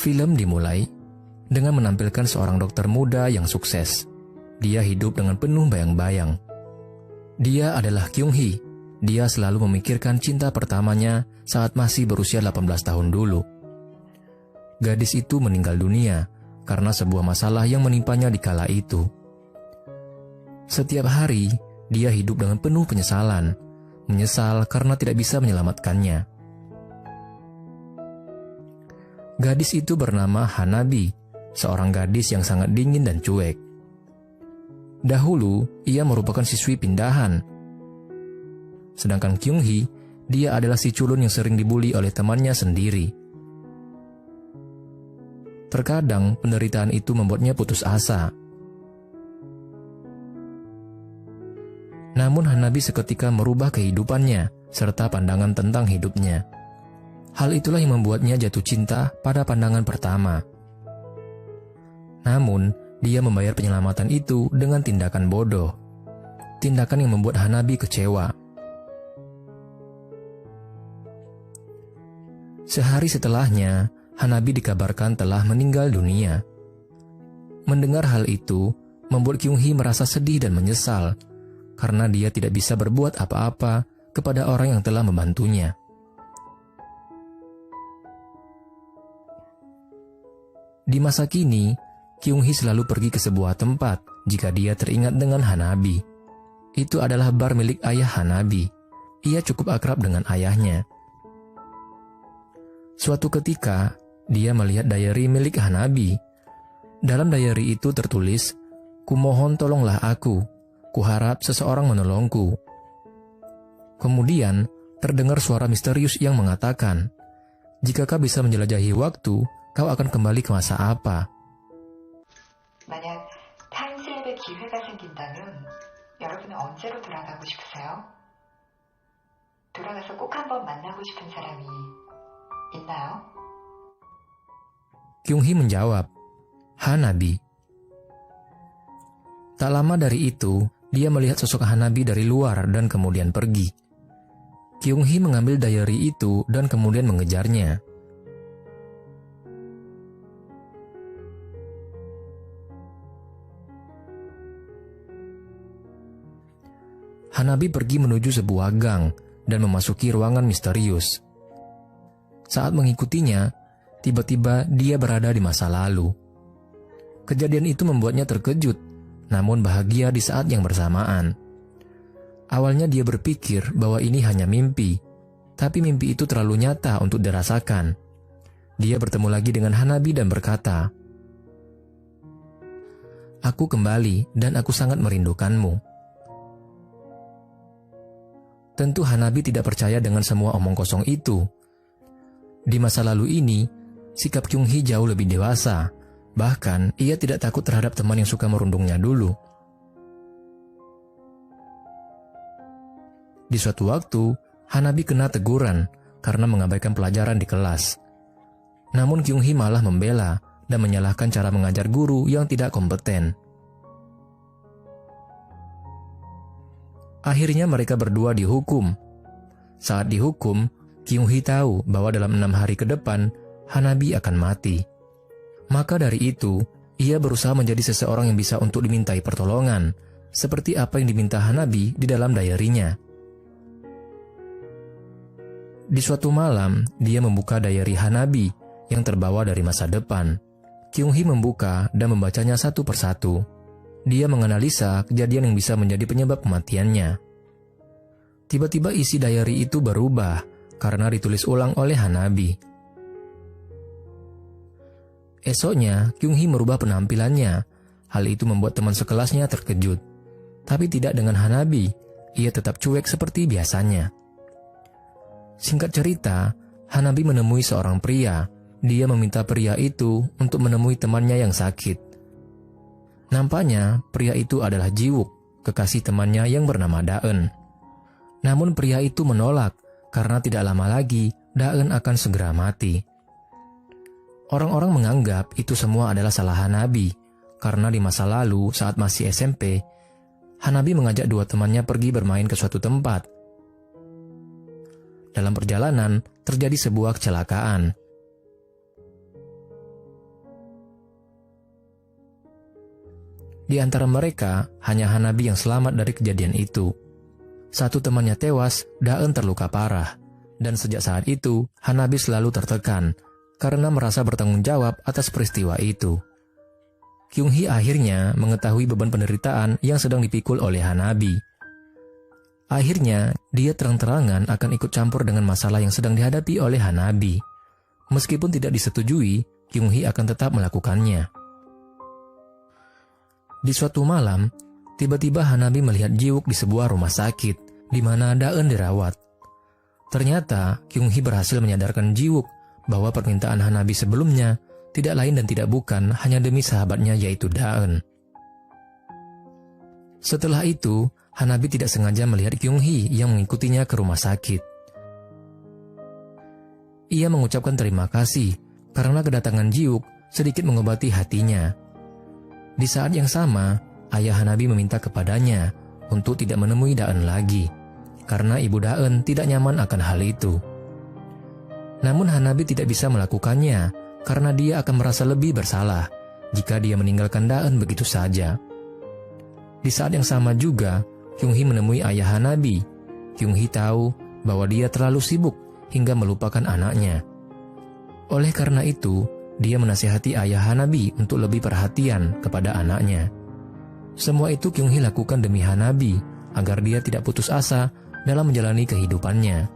Film dimulai dengan menampilkan seorang dokter muda yang sukses. Dia hidup dengan penuh bayang-bayang. Dia adalah Kyung Hee. Dia selalu memikirkan cinta pertamanya saat masih berusia 18 tahun dulu. Gadis itu meninggal dunia karena sebuah masalah yang menimpanya di kala itu. Setiap hari, dia hidup dengan penuh penyesalan. Menyesal karena tidak bisa menyelamatkannya. Gadis itu bernama Hanabi, seorang gadis yang sangat dingin dan cuek. Dahulu, ia merupakan siswi pindahan. Sedangkan Kyung Hee, dia adalah si culun yang sering dibully oleh temannya sendiri. Terkadang, penderitaan itu membuatnya putus asa. Namun Hanabi seketika merubah kehidupannya, serta pandangan tentang hidupnya. Hal itulah yang membuatnya jatuh cinta pada pandangan pertama. Namun, dia membayar penyelamatan itu dengan tindakan bodoh. Tindakan yang membuat Hanabi kecewa. Sehari setelahnya, Hanabi dikabarkan telah meninggal dunia. Mendengar hal itu, membuat Kyung Hee merasa sedih dan menyesal, karena dia tidak bisa berbuat apa-apa kepada orang yang telah membantunya. Di masa kini, Kyung Hee selalu pergi ke sebuah tempat jika dia teringat dengan Hanabi. Itu adalah bar milik ayah Hanabi. Ia cukup akrab dengan ayahnya. Suatu ketika, dia melihat diary milik Hanabi. Dalam diary itu tertulis, "Kumohon tolonglah aku. Kuharap seseorang menolongku." Kemudian, terdengar suara misterius yang mengatakan, "Jika kau bisa menjelajahi waktu, kau akan kembali ke masa apa?" 만약 타임슬립의 기회가 생긴다면 여러분은 언제로 돌아가고 싶으세요? 돌아가서 꼭 한번 만나고 싶은 사람이 있나요? Kyung Hee menjawab, "Hanabi." Tak lama dari itu, dia melihat sosok Hanabi dari luar dan kemudian pergi. Kyung Hee mengambil diary itu dan kemudian mengejarnya. Hanabi pergi menuju sebuah gang dan memasuki ruangan misterius. Saat mengikutinya, tiba-tiba dia berada di masa lalu. Kejadian itu membuatnya terkejut, namun bahagia di saat yang bersamaan. Awalnya dia berpikir bahwa ini hanya mimpi, tapi mimpi itu terlalu nyata untuk dirasakan. Dia bertemu lagi dengan Hanabi dan berkata, "Aku kembali dan aku sangat merindukanmu." Tentu Hanabi tidak percaya dengan semua omong kosong itu. Di masa lalu ini, sikap Kyung Hee jauh lebih dewasa. Bahkan, ia tidak takut terhadap teman yang suka merundungnya dulu. Di suatu waktu, Hanabi kena teguran karena mengabaikan pelajaran di kelas. Namun Kyung Hee malah membela dan menyalahkan cara mengajar guru yang tidak kompeten. Akhirnya mereka berdua dihukum. Saat dihukum, Kyung Hee tahu bahwa dalam 6 hari ke depan, Hanabi akan mati. Maka dari itu, ia berusaha menjadi seseorang yang bisa untuk dimintai pertolongan, seperti apa yang diminta Hanabi di dalam diary-nya. Di suatu malam, dia membuka diary Hanabi yang terbawa dari masa depan. Kyung Hee membuka dan membacanya satu persatu. Dia menganalisa kejadian yang bisa menjadi penyebab kematiannya. Tiba-tiba isi diary itu berubah karena ditulis ulang oleh Hanabi. Esoknya, Kyung Hee merubah penampilannya. Hal itu membuat teman sekelasnya terkejut. Tapi tidak dengan Hanabi, ia tetap cuek seperti biasanya. Singkat cerita, Hanabi menemui seorang pria. Dia meminta pria itu untuk menemui temannya yang sakit. Nampaknya, pria itu adalah Jiwook, kekasih temannya yang bernama Daeun. Namun pria itu menolak, karena tidak lama lagi, Daeun akan segera mati. Orang-orang menganggap itu semua adalah salah Hanabi, karena di masa lalu saat masih SMP, Hanabi mengajak dua temannya pergi bermain ke suatu tempat. Dalam perjalanan, terjadi sebuah kecelakaan. Di antara mereka, hanya Hanabi yang selamat dari kejadian itu. Satu temannya tewas, Daeun terluka parah. Dan sejak saat itu, Hanabi selalu tertekan karena merasa bertanggung jawab atas peristiwa itu. Kyung-hee akhirnya mengetahui beban penderitaan yang sedang dipikul oleh Hanabi. Akhirnya, dia terang-terangan akan ikut campur dengan masalah yang sedang dihadapi oleh Hanabi. Meskipun tidak disetujui, Kyung-hee akan tetap melakukannya. Di suatu malam, tiba-tiba Hanabi melihat Jiwook di sebuah rumah sakit, di mana Daeun dirawat. Ternyata, Kyung-hee berhasil menyadarkan Jiwook bahwa permintaan Hanabi sebelumnya tidak lain dan tidak bukan hanya demi sahabatnya yaitu Daeun. Setelah itu, Hanabi tidak sengaja melihat Kyung-hee yang mengikutinya ke rumah sakit. Ia mengucapkan terima kasih karena kedatangan Jiwook sedikit mengobati hatinya. Di saat yang sama, ayah Hanabi meminta kepadanya untuk tidak menemui Daeun lagi, karena ibu Daeun tidak nyaman akan hal itu. Namun Hanabi tidak bisa melakukannya, karena dia akan merasa lebih bersalah jika dia meninggalkan Daeun begitu saja. Di saat yang sama juga, Kyung-hee menemui ayah Hanabi. Kyung-hee tahu bahwa dia terlalu sibuk hingga melupakan anaknya. Oleh karena itu, dia menasihati ayah Hanabi untuk lebih perhatian kepada anaknya. Semua itu Kyung-hee lakukan demi Hanabi, agar dia tidak putus asa dalam menjalani kehidupannya.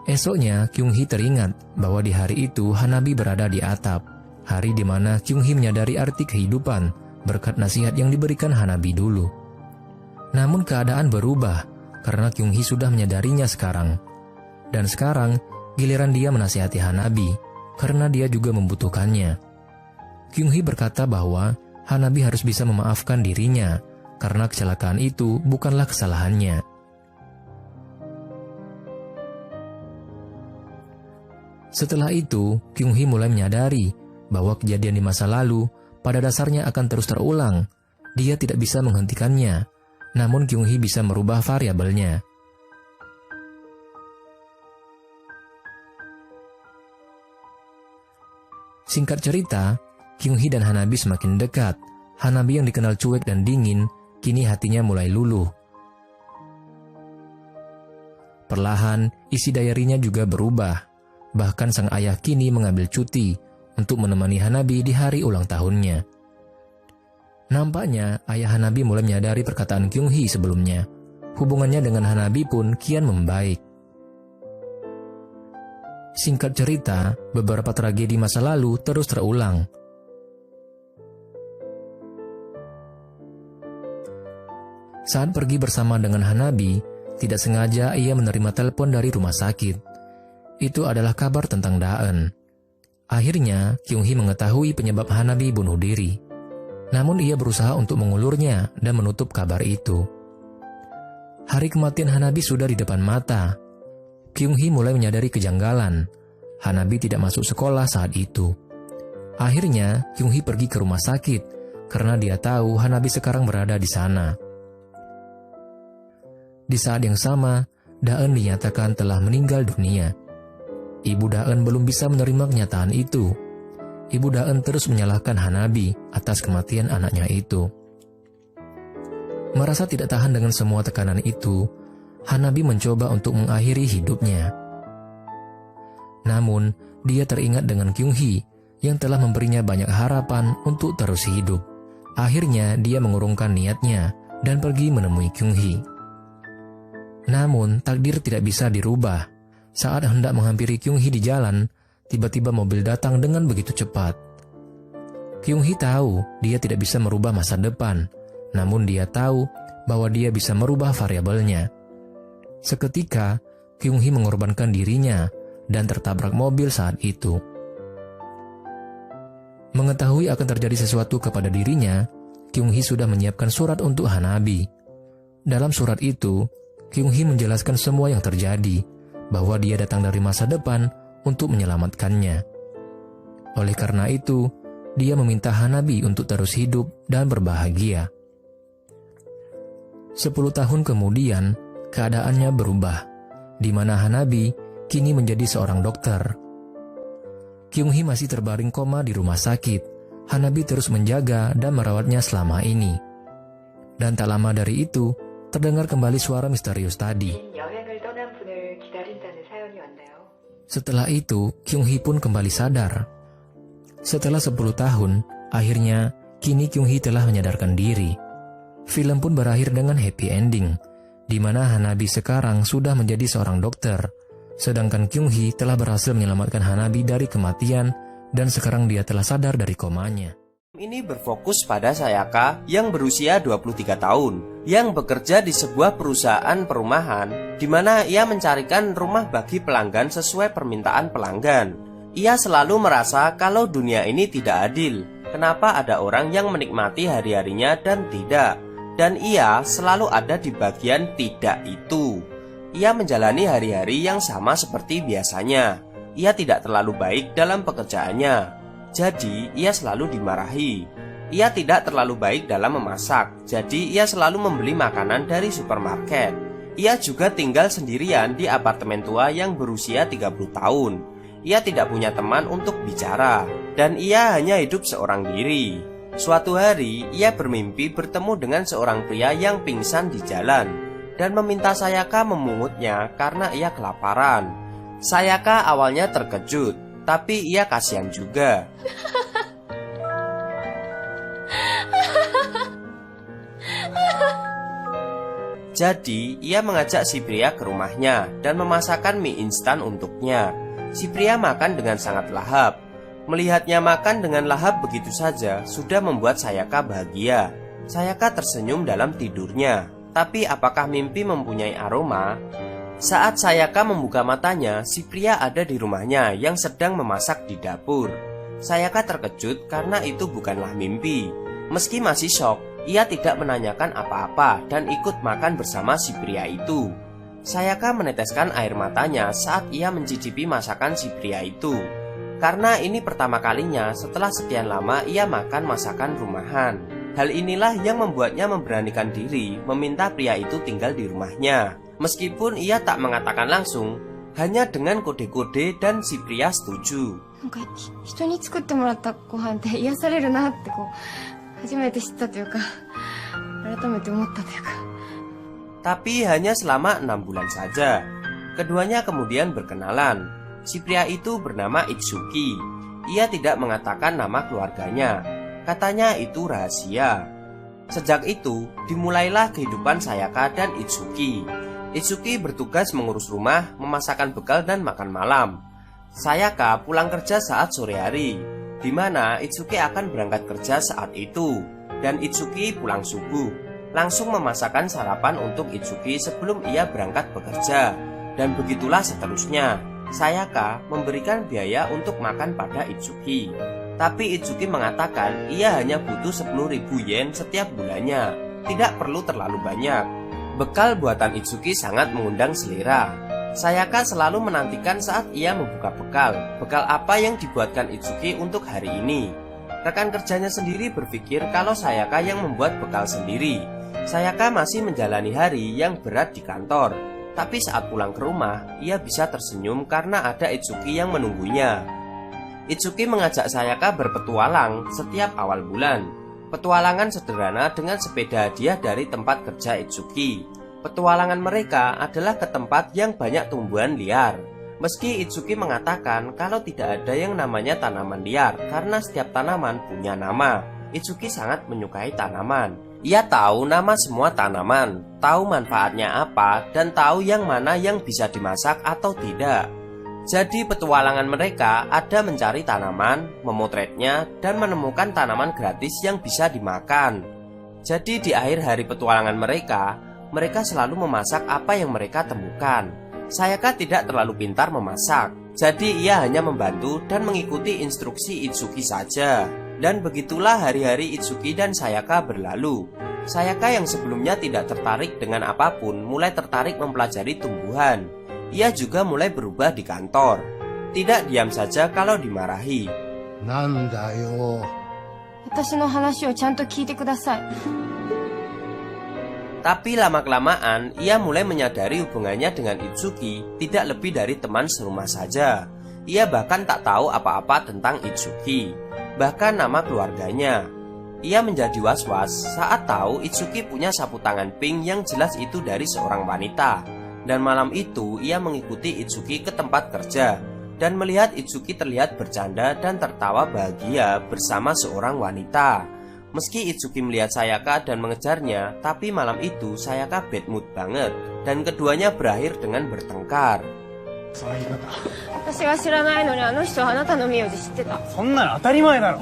Esoknya, Kyung-hee teringat bahwa di hari itu Hanabi berada di atap, hari di mana Kyung-hee menyadari arti kehidupan berkat nasihat yang diberikan Hanabi dulu. Namun keadaan berubah karena Kyung-hee sudah menyadarinya sekarang. Dan sekarang, giliran dia menasihati Hanabi karena dia juga membutuhkannya. Kyung-hee berkata bahwa Hanabi harus bisa memaafkan dirinya karena kecelakaan itu bukanlah kesalahannya. Setelah itu, Kyung-hee mulai menyadari bahwa kejadian di masa lalu pada dasarnya akan terus terulang. Dia tidak bisa menghentikannya, namun Kyung-hee bisa merubah variabelnya. Singkat cerita, Kyung-hee dan Hanabi semakin dekat. Hanabi yang dikenal cuek dan dingin, kini hatinya mulai luluh. Perlahan, isi diary-nya juga berubah. Bahkan sang ayah kini mengambil cuti untuk menemani Hanabi di hari ulang tahunnya. Nampaknya ayah Hanabi mulai menyadari perkataan Kyung-hee sebelumnya. Hubungannya dengan Hanabi pun kian membaik. Singkat cerita, beberapa tragedi masa lalu terus terulang. Saat pergi bersama dengan Hanabi, tidak sengaja ia menerima telepon dari rumah sakit. Itu adalah kabar tentang Daeun. Akhirnya, Kyung-hee mengetahui penyebab Hanabi bunuh diri. Namun ia berusaha untuk mengulurnya dan menutup kabar itu. Hari kematian Hanabi sudah di depan mata. Kyung-hee mulai menyadari kejanggalan. Hanabi tidak masuk sekolah saat itu. Akhirnya, Kyung-hee pergi ke rumah sakit karena dia tahu Hanabi sekarang berada di sana. Di saat yang sama, Daeun dinyatakan telah meninggal dunia. Ibu Daeun belum bisa menerima kenyataan itu. Ibu Daeun terus menyalahkan Hanabi atas kematian anaknya itu. Merasa tidak tahan dengan semua tekanan itu, Hanabi mencoba untuk mengakhiri hidupnya. Namun, dia teringat dengan Kyung-hee yang telah memberinya banyak harapan untuk terus hidup. Akhirnya, dia mengurungkan niatnya dan pergi menemui Kyung-hee. Namun, takdir tidak bisa dirubah. Saat hendak menghampiri Kyung-hee di jalan, tiba-tiba mobil datang dengan begitu cepat. Kyung-hee tahu dia tidak bisa merubah masa depan, namun dia tahu bahwa dia bisa merubah variabelnya. Seketika, Kyung-hee mengorbankan dirinya dan tertabrak mobil saat itu. Mengetahui akan terjadi sesuatu kepada dirinya, Kyung-hee sudah menyiapkan surat untuk Hanabi. Dalam surat itu, Kyung-hee menjelaskan semua yang terjadi, bahwa dia datang dari masa depan untuk menyelamatkannya. Oleh karena itu, dia meminta Hanabi untuk terus hidup dan berbahagia. 10 tahun kemudian, keadaannya berubah, di mana Hanabi kini menjadi seorang dokter. Kyung-hee masih terbaring koma di rumah sakit, Hanabi terus menjaga dan merawatnya selama ini. Dan tak lama dari itu, terdengar kembali suara misterius tadi. 여행을 떠난 분을 기다린다는 사연이 왔네요. Setelah itu, Kyung-hee pun kembali sadar. Setelah 10 tahun, akhirnya kini Kyung-hee telah menyadarkan diri. Film pun berakhir dengan happy ending, di mana Hanabi sekarang sudah menjadi seorang dokter, sedangkan Kyung-hee telah berhasil menyelamatkan Hanabi dari kematian dan sekarang dia telah sadar dari komanya. Ini berfokus pada Sayaka yang berusia 23 tahun yang bekerja di sebuah perusahaan perumahan di mana ia mencarikan rumah bagi pelanggan sesuai permintaan pelanggan. Ia selalu merasa kalau dunia ini tidak adil. Kenapa ada orang yang menikmati hari-harinya dan tidak? Dan ia selalu ada di bagian tidak itu. Ia menjalani hari-hari yang sama seperti biasanya. Ia tidak terlalu baik dalam pekerjaannya, jadi ia selalu dimarahi. Ia tidak terlalu baik dalam memasak, jadi ia selalu membeli makanan dari supermarket. Ia juga tinggal sendirian di apartemen tua yang berusia 30 tahun. Ia tidak punya teman untuk bicara, dan ia hanya hidup seorang diri. Suatu hari, ia bermimpi bertemu dengan seorang pria yang pingsan di jalan, dan meminta Sayaka memungutnya karena ia kelaparan. Sayaka awalnya terkejut, tapi ia kasihan juga. Jadi, ia mengajak si pria ke rumahnya dan memasakkan mie instan untuknya. Si pria makan dengan sangat lahap. Melihatnya makan dengan lahap begitu saja sudah membuat Sayaka bahagia. Sayaka tersenyum dalam tidurnya. Tapi apakah mimpi mempunyai aroma? Saat Sayaka membuka matanya, si pria ada di rumahnya yang sedang memasak di dapur. Sayaka terkejut karena itu bukanlah mimpi. Meski masih shock, ia tidak menanyakan apa-apa dan ikut makan bersama si pria itu. Sayaka meneteskan air matanya saat ia mencicipi masakan si pria itu. Karena ini pertama kalinya setelah sekian lama ia makan masakan rumahan. Hal inilah yang membuatnya memberanikan diri meminta pria itu tinggal di rumahnya. Meskipun ia tak mengatakan langsung, hanya dengan kode-kode dan si pria setuju. 人に作ってもらったご飯って癒されるなって初めて知ったというか、改めて思ったというか。Tapi hanya selama 6 bulan saja. Keduanya kemudian berkenalan. Si pria itu bernama Itsuki. Ia tidak mengatakan nama keluarganya. Katanya itu rahasia. Sejak itu, dimulailah kehidupan Sayaka dan Itsuki. Itsuki bertugas mengurus rumah, memasakkan bekal dan makan malam. Sayaka pulang kerja saat sore hari, di mana Itsuki akan berangkat kerja saat itu. Dan Itsuki pulang subuh, langsung memasakkan sarapan untuk Itsuki sebelum ia berangkat bekerja. Dan begitulah seterusnya. Sayaka memberikan biaya untuk makan pada Itsuki. Tapi Itsuki mengatakan ia hanya butuh 10.000 yen setiap bulannya. Tidak perlu terlalu banyak. Bekal buatan Itsuki sangat mengundang selera. Sayaka selalu menantikan saat ia membuka bekal. Bekal apa yang dibuatkan Itsuki untuk hari ini. Rekan kerjanya sendiri berpikir kalau Sayaka yang membuat bekal sendiri. Sayaka masih menjalani hari yang berat di kantor. Tapi saat pulang ke rumah, ia bisa tersenyum karena ada Itsuki yang menunggunya. Itsuki mengajak Sayaka berpetualang setiap awal bulan. Petualangan sederhana dengan sepeda hadiah dari tempat kerja Itsuki. Petualangan mereka adalah ke tempat yang banyak tumbuhan liar. Meski Itsuki mengatakan kalau tidak ada yang namanya tanaman liar karena setiap tanaman punya nama. Itsuki sangat menyukai tanaman. Ia tahu nama semua tanaman, tahu manfaatnya apa, dan tahu yang mana yang bisa dimasak atau tidak. Jadi petualangan mereka ada mencari tanaman, memotretnya, dan menemukan tanaman gratis yang bisa dimakan. Jadi di akhir hari petualangan mereka selalu memasak apa yang mereka temukan. Sayaka tidak terlalu pintar memasak, jadi ia hanya membantu dan mengikuti instruksi Itsuki saja. Dan begitulah hari-hari Itsuki dan Sayaka berlalu. Sayaka yang sebelumnya tidak tertarik dengan apapun mulai tertarik mempelajari tumbuhan. Ia juga mulai berubah di kantor. Tidak diam saja kalau dimarahi. Nanda yo. 私の話をちゃんと聞いてください。 Tapi lama-kelamaan ia mulai menyadari hubungannya dengan Itsuki tidak lebih dari teman serumah saja. Ia bahkan tak tahu apa-apa tentang Itsuki. bahkan nama keluarganya. Ia menjadi was-was saat tahu Itsuki punya sapu tangan pink yang jelas itu dari seorang wanita. Dan malam itu ia mengikuti Itsuki ke tempat kerja dan melihat Itsuki terlihat bercanda dan tertawa bahagia bersama seorang wanita. Meski Itsuki melihat Sayaka dan mengejarnya, tapi malam itu Sayaka bad mood banget dan keduanya berakhir dengan bertengkar. 私が知らないのにあの人はあなたの名字知ってた。そんなの当たり前だろ。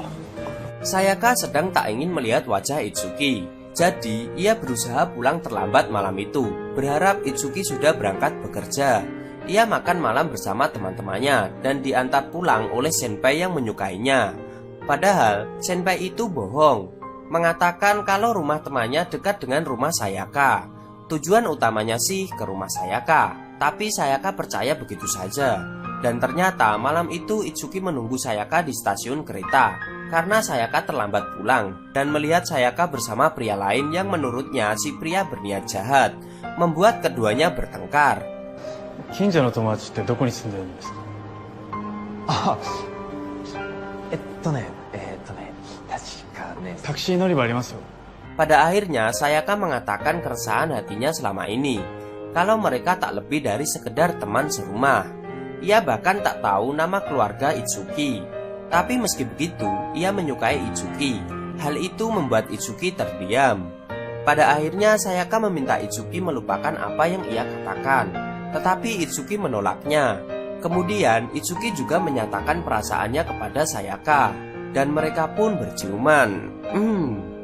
Sayaka sedang tak ingin melihat wajah Itsuki. Jadi ia berusaha pulang terlambat malam itu, berharap Itsuki sudah berangkat bekerja. Ia makan malam bersama teman-temannya dan diantar pulang oleh senpai yang menyukainya. Padahal senpai itu bohong, mengatakan kalau rumah temannya dekat dengan rumah Sayaka. Tujuan utamanya sih ke rumah Sayaka, tapi Sayaka percaya begitu saja. Dan ternyata malam itu Itsuki menunggu Sayaka di stasiun kereta karena Sayaka terlambat pulang dan melihat Sayaka bersama pria lain yang menurutnya si pria berniat jahat, membuat keduanya bertengkar. 近所の友達ってどこに住んでるんですか？あ、確かね。タクシー乗り場ありますよ。 Pada akhirnya Sayaka mengatakan keresahan hatinya selama ini, kalau mereka tak lebih dari sekedar teman serumah. Ia bahkan tak tahu nama keluarga Itsuki. Tapi meski begitu, ia menyukai Itsuki. Hal itu membuat Itsuki terdiam. Pada akhirnya Sayaka meminta Itsuki melupakan apa yang ia katakan, tetapi Itsuki menolaknya. Kemudian Itsuki juga menyatakan perasaannya kepada Sayaka, dan mereka pun berciuman.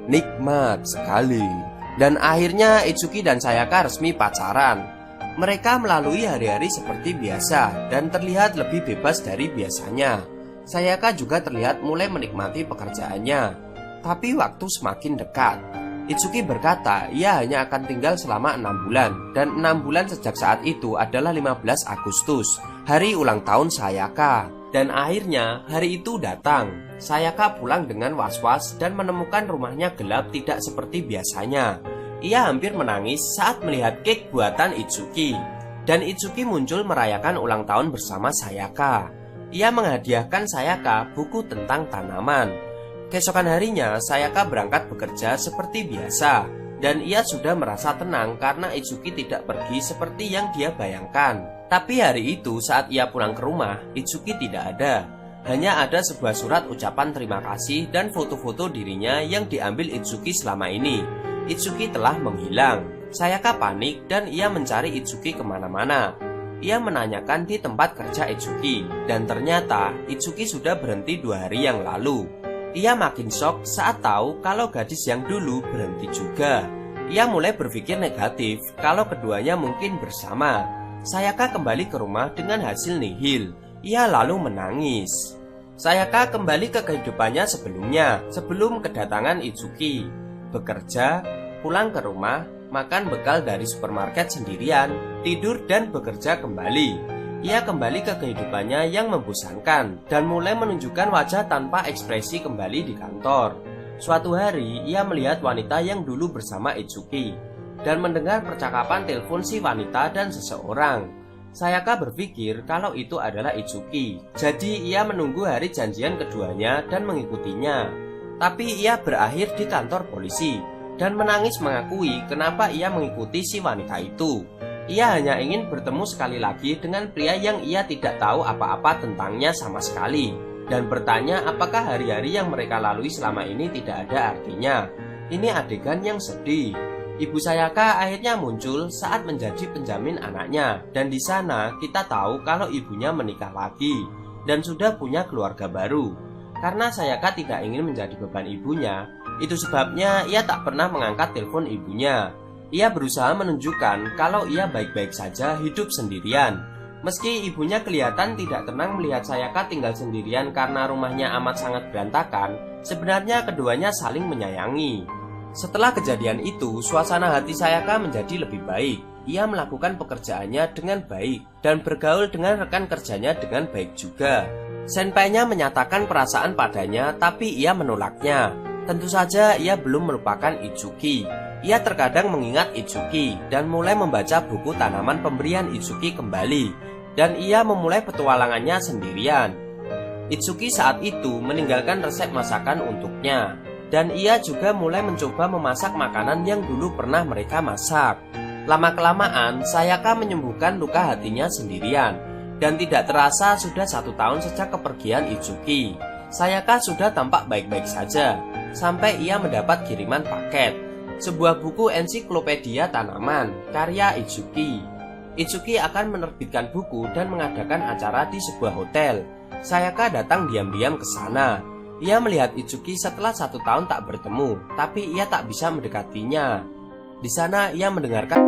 Nikmat sekali. Dan akhirnya Itsuki dan Sayaka resmi pacaran. Mereka melalui hari-hari seperti biasa dan terlihat lebih bebas dari biasanya. Sayaka juga terlihat mulai menikmati pekerjaannya. Tapi waktu semakin dekat, Itsuki berkata ia hanya akan tinggal selama 6 bulan. Dan 6 bulan sejak saat itu adalah 15 Agustus, hari ulang tahun Sayaka. Dan akhirnya hari itu datang. Sayaka pulang dengan was-was dan menemukan rumahnya gelap tidak seperti biasanya. Ia hampir menangis saat melihat cake buatan Itsuki. Dan Itsuki muncul merayakan ulang tahun bersama Sayaka. Ia menghadiahkan Sayaka buku tentang tanaman. Keesokan harinya Sayaka berangkat bekerja seperti biasa. Dan ia sudah merasa tenang karena Itsuki tidak pergi seperti yang dia bayangkan. Tapi hari itu saat ia pulang ke rumah, Itsuki tidak ada. Hanya ada sebuah surat ucapan terima kasih dan foto-foto dirinya yang diambil Itsuki selama ini. Itsuki telah menghilang. Sayaka panik dan ia mencari Itsuki kemana-mana. Ia menanyakan di tempat kerja Itsuki, dan ternyata Itsuki sudah berhenti 2 hari yang lalu. Ia makin shock saat tahu kalau gadis yang dulu berhenti juga. Ia mulai berpikir negatif kalau keduanya mungkin bersama. Sayaka kembali ke rumah dengan hasil nihil. Ia lalu menangis. Sayaka kembali ke kehidupannya sebelumnya, sebelum kedatangan Itsuki. Bekerja, pulang ke rumah, makan bekal dari supermarket sendirian, tidur dan bekerja kembali. Ia kembali ke kehidupannya yang membosankan dan mulai menunjukkan wajah tanpa ekspresi kembali di kantor. Suatu hari, ia melihat wanita yang dulu bersama Itsuki dan mendengar percakapan telepon si wanita dan seseorang. Sayaka berpikir kalau itu adalah Itsuki. Jadi ia menunggu hari janjian keduanya dan mengikutinya. Tapi ia berakhir di kantor polisi dan menangis mengakui kenapa ia mengikuti si wanita itu. Ia hanya ingin bertemu sekali lagi dengan pria yang ia tidak tahu apa-apa tentangnya sama sekali, dan bertanya apakah hari-hari yang mereka lalui selama ini tidak ada artinya. Ini adegan yang sedih. Ibu Sayaka akhirnya muncul saat menjadi penjamin anaknya, dan di sana kita tahu kalau ibunya menikah lagi dan sudah punya keluarga baru. Karena Sayaka tidak ingin menjadi beban ibunya, itu sebabnya ia tak pernah mengangkat telepon ibunya. Ia berusaha menunjukkan kalau ia baik-baik saja hidup sendirian. Meski ibunya kelihatan tidak tenang melihat Sayaka tinggal sendirian karena rumahnya amat sangat berantakan, sebenarnya keduanya saling menyayangi. Setelah kejadian itu, suasana hati Sayaka menjadi lebih baik. Ia melakukan pekerjaannya dengan baik dan bergaul dengan rekan kerjanya dengan baik juga. Senpainya menyatakan perasaan padanya, tapi ia menolaknya. Tentu saja ia belum melupakan Itsuki. Ia terkadang mengingat Itsuki dan mulai membaca buku tanaman pemberian Itsuki kembali. Dan ia memulai petualangannya sendirian. Itsuki saat itu meninggalkan resep masakan untuknya, dan ia juga mulai mencoba memasak makanan yang dulu pernah mereka masak. Lama-kelamaan, Sayaka menyembuhkan luka hatinya sendirian, dan tidak terasa sudah 1 tahun sejak kepergian Itsuki. Sayaka sudah tampak baik-baik saja, sampai ia mendapat kiriman paket, sebuah buku ensiklopedia tanaman, karya Itsuki. Itsuki akan menerbitkan buku dan mengadakan acara di sebuah hotel. Sayaka datang diam-diam ke sana. Ia melihat Itsuki setelah 1 tahun tak bertemu, tapi ia tak bisa mendekatinya. Di sana ia mendengarkan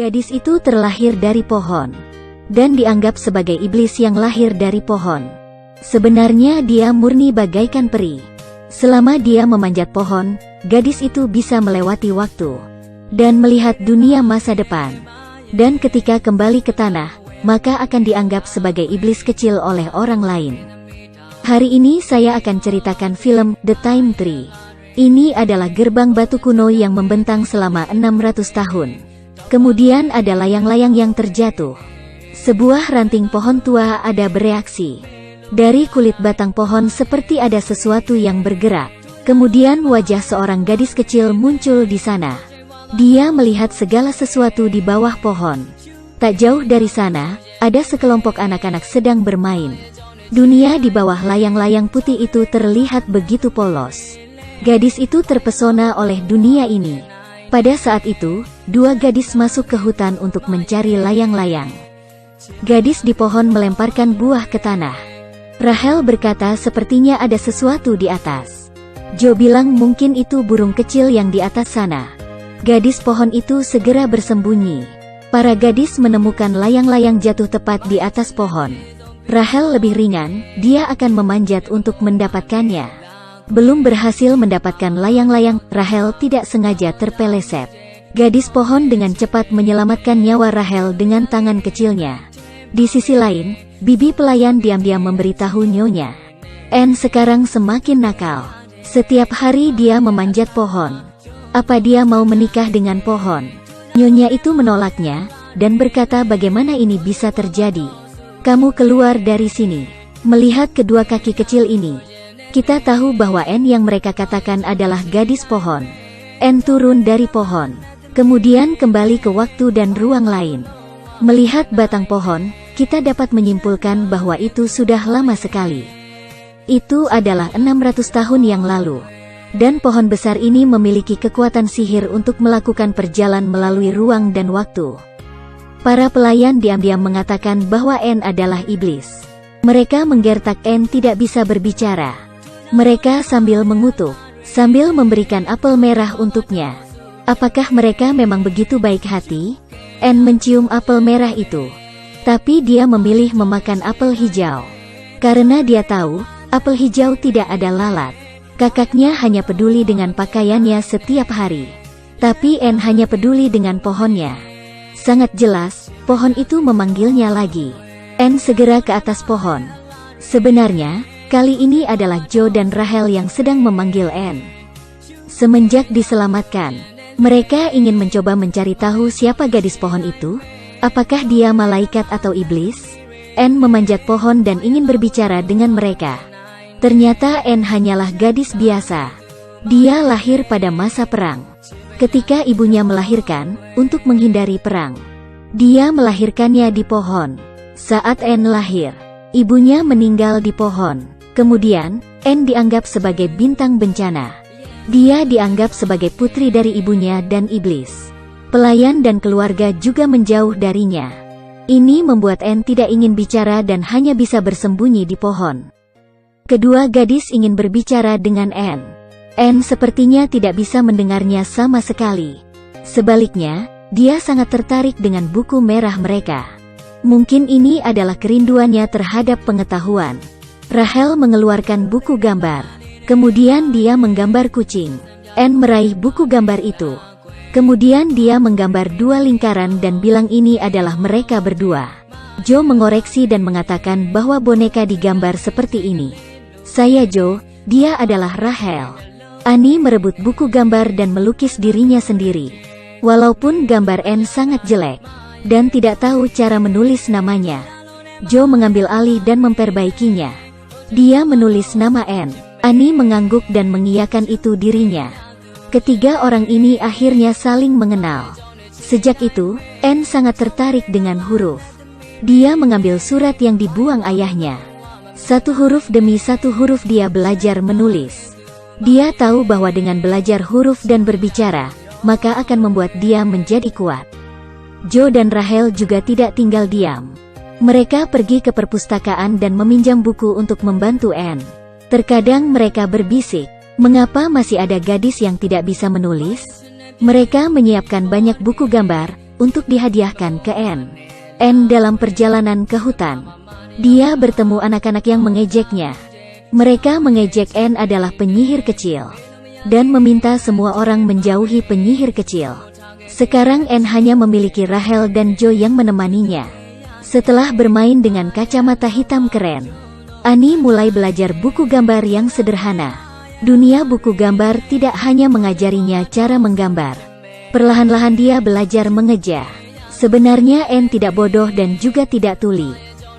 Gadis itu terlahir dari pohon, dan dianggap sebagai iblis yang lahir dari pohon. Sebenarnya dia murni bagaikan peri. Selama dia memanjat pohon, gadis itu bisa melewati waktu, dan melihat dunia masa depan. Dan ketika kembali ke tanah, maka akan dianggap sebagai iblis kecil oleh orang lain. Hari ini saya akan ceritakan film The Time Tree. Ini adalah gerbang batu kuno yang membentang selama 600 tahun. Kemudian ada layang-layang yang terjatuh. Sebuah ranting pohon tua ada bereaksi. Dari kulit batang pohon seperti ada sesuatu yang bergerak. Kemudian wajah seorang gadis kecil muncul di sana. Dia melihat segala sesuatu di bawah pohon. Tak jauh dari sana, ada sekelompok anak-anak sedang bermain. Dunia di bawah layang-layang putih itu terlihat begitu polos. Gadis itu terpesona oleh dunia ini. Pada saat itu, 2 gadis masuk ke hutan untuk mencari layang-layang. Gadis di pohon melemparkan buah ke tanah. Rahel berkata sepertinya ada sesuatu di atas. Joe bilang mungkin itu burung kecil yang di atas sana. Gadis pohon itu segera bersembunyi. Para gadis menemukan layang-layang jatuh tepat di atas pohon. Rahel lebih ringan, dia akan memanjat untuk mendapatkannya. Belum berhasil mendapatkan layang-layang, Rahel tidak sengaja terpeleset. Gadis pohon dengan cepat menyelamatkan nyawa Rahel dengan tangan kecilnya. Di sisi lain, bibi pelayan diam-diam memberitahu nyonya. Anne sekarang semakin nakal. Setiap hari dia memanjat pohon. Apa dia mau menikah dengan pohon? Nyonya itu menolaknya, dan berkata bagaimana ini bisa terjadi. Kamu keluar dari sini. Melihat kedua kaki kecil ini, kita tahu bahwa Anne yang mereka katakan adalah gadis pohon. Anne turun dari pohon, kemudian kembali ke waktu dan ruang lain. Melihat batang pohon, kita dapat menyimpulkan bahwa itu sudah lama sekali. Itu adalah 600 tahun yang lalu. Dan pohon besar ini memiliki kekuatan sihir untuk melakukan perjalanan melalui ruang dan waktu. Para pelayan diam-diam mengatakan bahwa Anne adalah iblis. Mereka menggertak Anne tidak bisa berbicara. Mereka sambil mengutuk, sambil memberikan apel merah untuknya. Apakah mereka memang begitu baik hati? Anne mencium apel merah itu. Tapi dia memilih memakan apel hijau. Karena dia tahu, apel hijau tidak ada lalat. Kakaknya hanya peduli dengan pakaiannya setiap hari. Tapi Anne hanya peduli dengan pohonnya. Sangat jelas, pohon itu memanggilnya lagi. Anne segera ke atas pohon. Sebenarnya, kali ini adalah Joe dan Rahel yang sedang memanggil Anne. Semenjak diselamatkan, mereka ingin mencoba mencari tahu siapa gadis pohon itu. Apakah dia malaikat atau iblis? Anne memanjat pohon dan ingin berbicara dengan mereka. Ternyata Anne hanyalah gadis biasa. Dia lahir pada masa perang. Ketika ibunya melahirkan, untuk menghindari perang, dia melahirkannya di pohon. Saat Anne lahir, ibunya meninggal di pohon. Kemudian, Anne dianggap sebagai bintang bencana. Dia dianggap sebagai putri dari ibunya dan iblis. Pelayan dan keluarga juga menjauh darinya. Ini membuat Anne tidak ingin bicara dan hanya bisa bersembunyi di pohon. Kedua gadis ingin berbicara dengan Anne. Anne sepertinya tidak bisa mendengarnya sama sekali. Sebaliknya, dia sangat tertarik dengan buku merah mereka. Mungkin ini adalah kerinduannya terhadap pengetahuan. Rahel mengeluarkan buku gambar. Kemudian dia menggambar kucing. Anne meraih buku gambar itu. Kemudian dia menggambar 2 lingkaran dan bilang ini adalah mereka berdua. Joe mengoreksi dan mengatakan bahwa boneka digambar seperti ini. Saya Joe, dia adalah Rahel. Annie merebut buku gambar dan melukis dirinya sendiri. Walaupun gambar Anne sangat jelek, dan tidak tahu cara menulis namanya. Joe mengambil alih dan memperbaikinya. Dia menulis nama Anne. Annie mengangguk dan mengiyakan itu dirinya. Ketiga orang ini akhirnya saling mengenal. Sejak itu, Anne sangat tertarik dengan huruf. Dia mengambil surat yang dibuang ayahnya. Satu huruf demi satu huruf dia belajar menulis. Dia tahu bahwa dengan belajar huruf dan berbicara, maka akan membuat dia menjadi kuat. Joe dan Rahel juga tidak tinggal diam. Mereka pergi ke perpustakaan dan meminjam buku untuk membantu Anne. Terkadang mereka berbisik, mengapa masih ada gadis yang tidak bisa menulis? Mereka menyiapkan banyak buku gambar untuk dihadiahkan ke Anne. Anne dalam perjalanan ke hutan. Dia bertemu anak-anak yang mengejeknya. Mereka mengejek Anne adalah penyihir kecil. Dan meminta semua orang menjauhi penyihir kecil. Sekarang Anne hanya memiliki Rahel dan Joe yang menemaninya. Setelah bermain dengan kacamata hitam keren, Annie mulai belajar buku gambar yang sederhana. Dunia buku gambar tidak hanya mengajarinya cara menggambar. Perlahan-lahan dia belajar mengeja. Sebenarnya Anne tidak bodoh dan juga tidak tuli.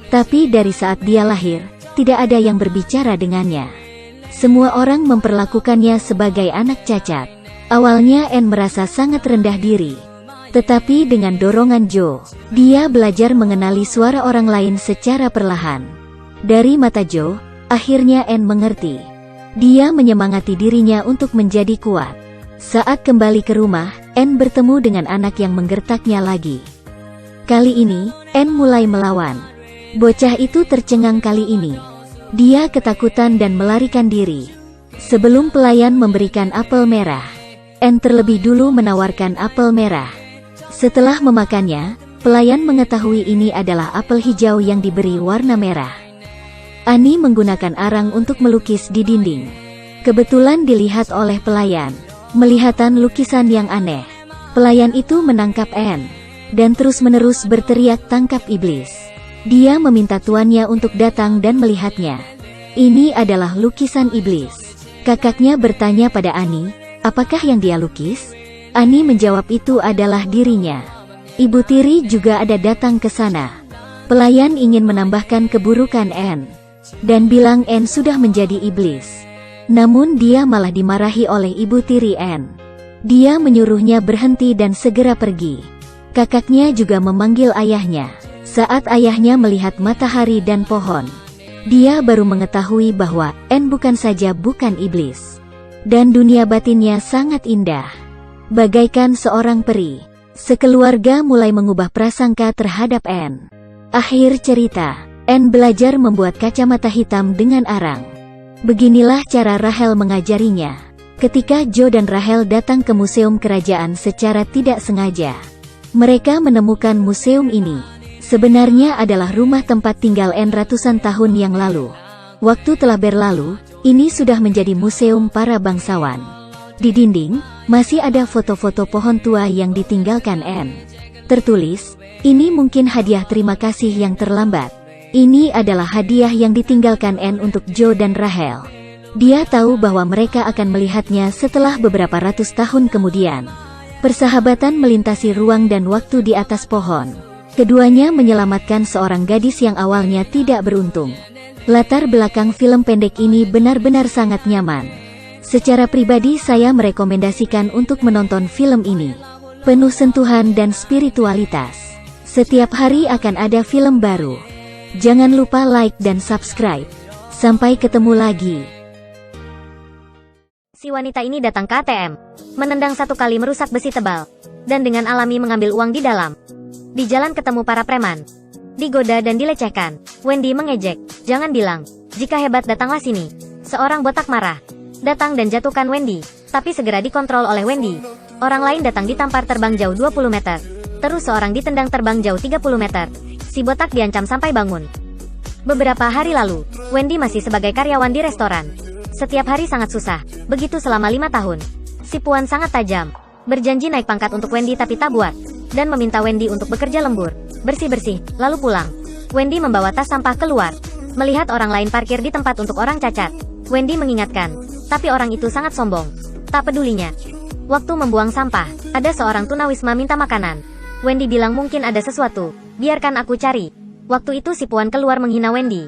Tapi dari saat dia lahir, tidak ada yang berbicara dengannya. Semua orang memperlakukannya sebagai anak cacat. Awalnya Anne merasa sangat rendah diri. Tetapi dengan dorongan Joe, dia belajar mengenali suara orang lain secara perlahan. Dari mata Joe, akhirnya Anne mengerti. Dia menyemangati dirinya untuk menjadi kuat. Saat kembali ke rumah, Anne bertemu dengan anak yang menggertaknya lagi. Kali ini, Anne mulai melawan. Bocah itu tercengang kali ini. Dia ketakutan dan melarikan diri. Sebelum pelayan memberikan apel merah, Anne terlebih dulu menawarkan apel merah. Setelah memakannya, pelayan mengetahui ini adalah apel hijau yang diberi warna merah. Annie menggunakan arang untuk melukis di dinding. Kebetulan dilihat oleh pelayan. Melihatan lukisan yang aneh, pelayan itu menangkap Anne dan terus-menerus berteriak tangkap iblis. Dia meminta tuannya untuk datang dan melihatnya. Ini adalah lukisan iblis. Kakaknya bertanya pada Annie, apakah yang dia lukis? Annie menjawab itu adalah dirinya. Ibu tiri juga ada datang ke sana. Pelayan ingin menambahkan keburukan Anne dan bilang Anne sudah menjadi iblis. Namun dia malah dimarahi oleh ibu tiri Anne. Dia menyuruhnya berhenti dan segera pergi. Kakaknya juga memanggil ayahnya. Saat ayahnya melihat matahari dan pohon, dia baru mengetahui bahwa N bukan saja bukan iblis. Dan dunia batinnya sangat indah. Bagaikan seorang peri, sekeluarga mulai mengubah prasangka terhadap N. Akhir cerita, N belajar membuat kacamata hitam dengan arang. Beginilah cara Rahel mengajarinya. Ketika Joe dan Rahel datang ke museum kerajaan secara tidak sengaja, mereka menemukan museum ini sebenarnya adalah rumah tempat tinggal N ratusan tahun yang lalu. Waktu telah berlalu, ini sudah menjadi museum para bangsawan. Di dinding, masih ada foto-foto pohon tua yang ditinggalkan N. Tertulis, ini mungkin hadiah terima kasih yang terlambat. Ini adalah hadiah yang ditinggalkan N untuk Joe dan Rahel. Dia tahu bahwa mereka akan melihatnya setelah beberapa ratus tahun kemudian. Persahabatan melintasi ruang dan waktu di atas pohon. Keduanya menyelamatkan seorang gadis yang awalnya tidak beruntung. Latar belakang film pendek ini benar-benar sangat nyaman. Secara pribadi saya merekomendasikan untuk menonton film ini. Penuh sentuhan dan spiritualitas. Setiap hari akan ada film baru. Jangan lupa like dan subscribe. Sampai ketemu lagi. Si wanita ini datang ke ATM, menendang satu kali merusak besi tebal, dan dengan alami mengambil uang di dalam. Di jalan ketemu para preman, digoda dan dilecehkan. Wendy mengejek, jangan bilang, jika hebat datanglah sini. Seorang botak marah, datang dan jatuhkan Wendy, tapi segera dikontrol oleh Wendy. Orang lain datang ditampar terbang jauh 20 meter, terus seorang ditendang terbang jauh 30 meter. Si botak diancam sampai bangun. Beberapa hari lalu, Wendy masih sebagai karyawan di restoran. Setiap hari sangat susah, begitu selama 5 tahun. Si Puan sangat tajam, berjanji naik pangkat untuk Wendy tapi tak buat. Dan meminta Wendy untuk bekerja lembur, bersih-bersih, lalu pulang. Wendy membawa tas sampah keluar. Melihat orang lain parkir di tempat untuk orang cacat, Wendy mengingatkan, tapi orang itu sangat sombong. Tak pedulinya. Waktu membuang sampah, ada seorang tunawisma minta makanan. Wendy bilang mungkin ada sesuatu, biarkan aku cari. Waktu itu si Puan keluar menghina Wendy.